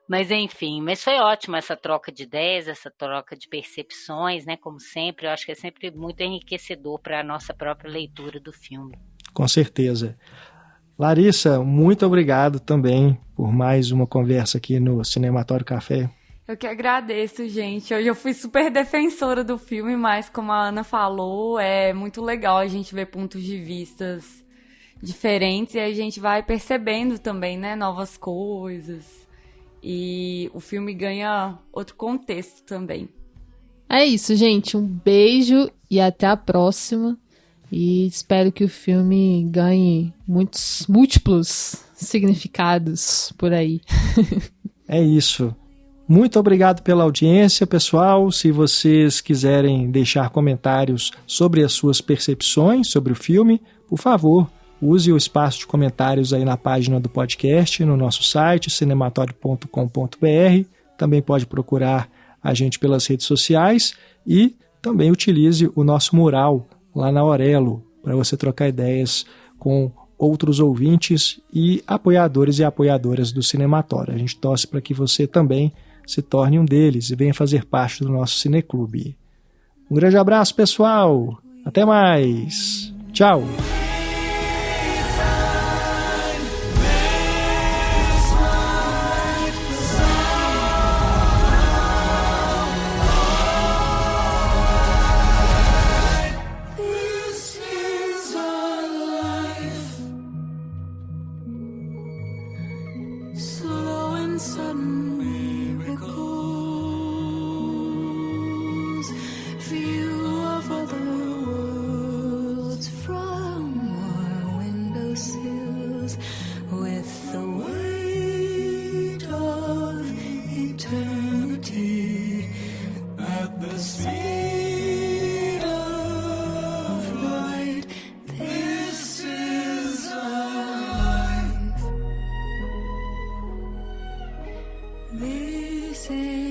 Mas enfim, foi ótimo essa troca de ideias, essa troca de percepções, né? Como sempre, eu acho que é sempre muito enriquecedor para a nossa própria leitura do filme. Com certeza. Larissa, muito obrigado também por mais uma conversa aqui no Cinematório Café. Eu que agradeço, gente. Hoje eu fui super defensora do filme, mas como a Ana falou, é muito legal a gente ver pontos de vistas diferentes e a gente vai percebendo também, né, novas coisas. E o filme ganha outro contexto também. É isso, gente. Um beijo e até a próxima. E espero que o filme ganhe múltiplos significados por aí. É isso. Muito obrigado pela audiência, pessoal. Se vocês quiserem deixar comentários sobre as suas percepções sobre o filme, por favor, use o espaço de comentários aí na página do podcast, no nosso site, cinematório.com.br. Também pode procurar a gente pelas redes sociais e também utilize o nosso mural lá na Aurelo para você trocar ideias com outros ouvintes e apoiadores e apoiadoras do Cinematório. A gente torce para que você também se torne um deles e venha fazer parte do nosso Cineclube. Um grande abraço, pessoal! Até mais! Tchau! This is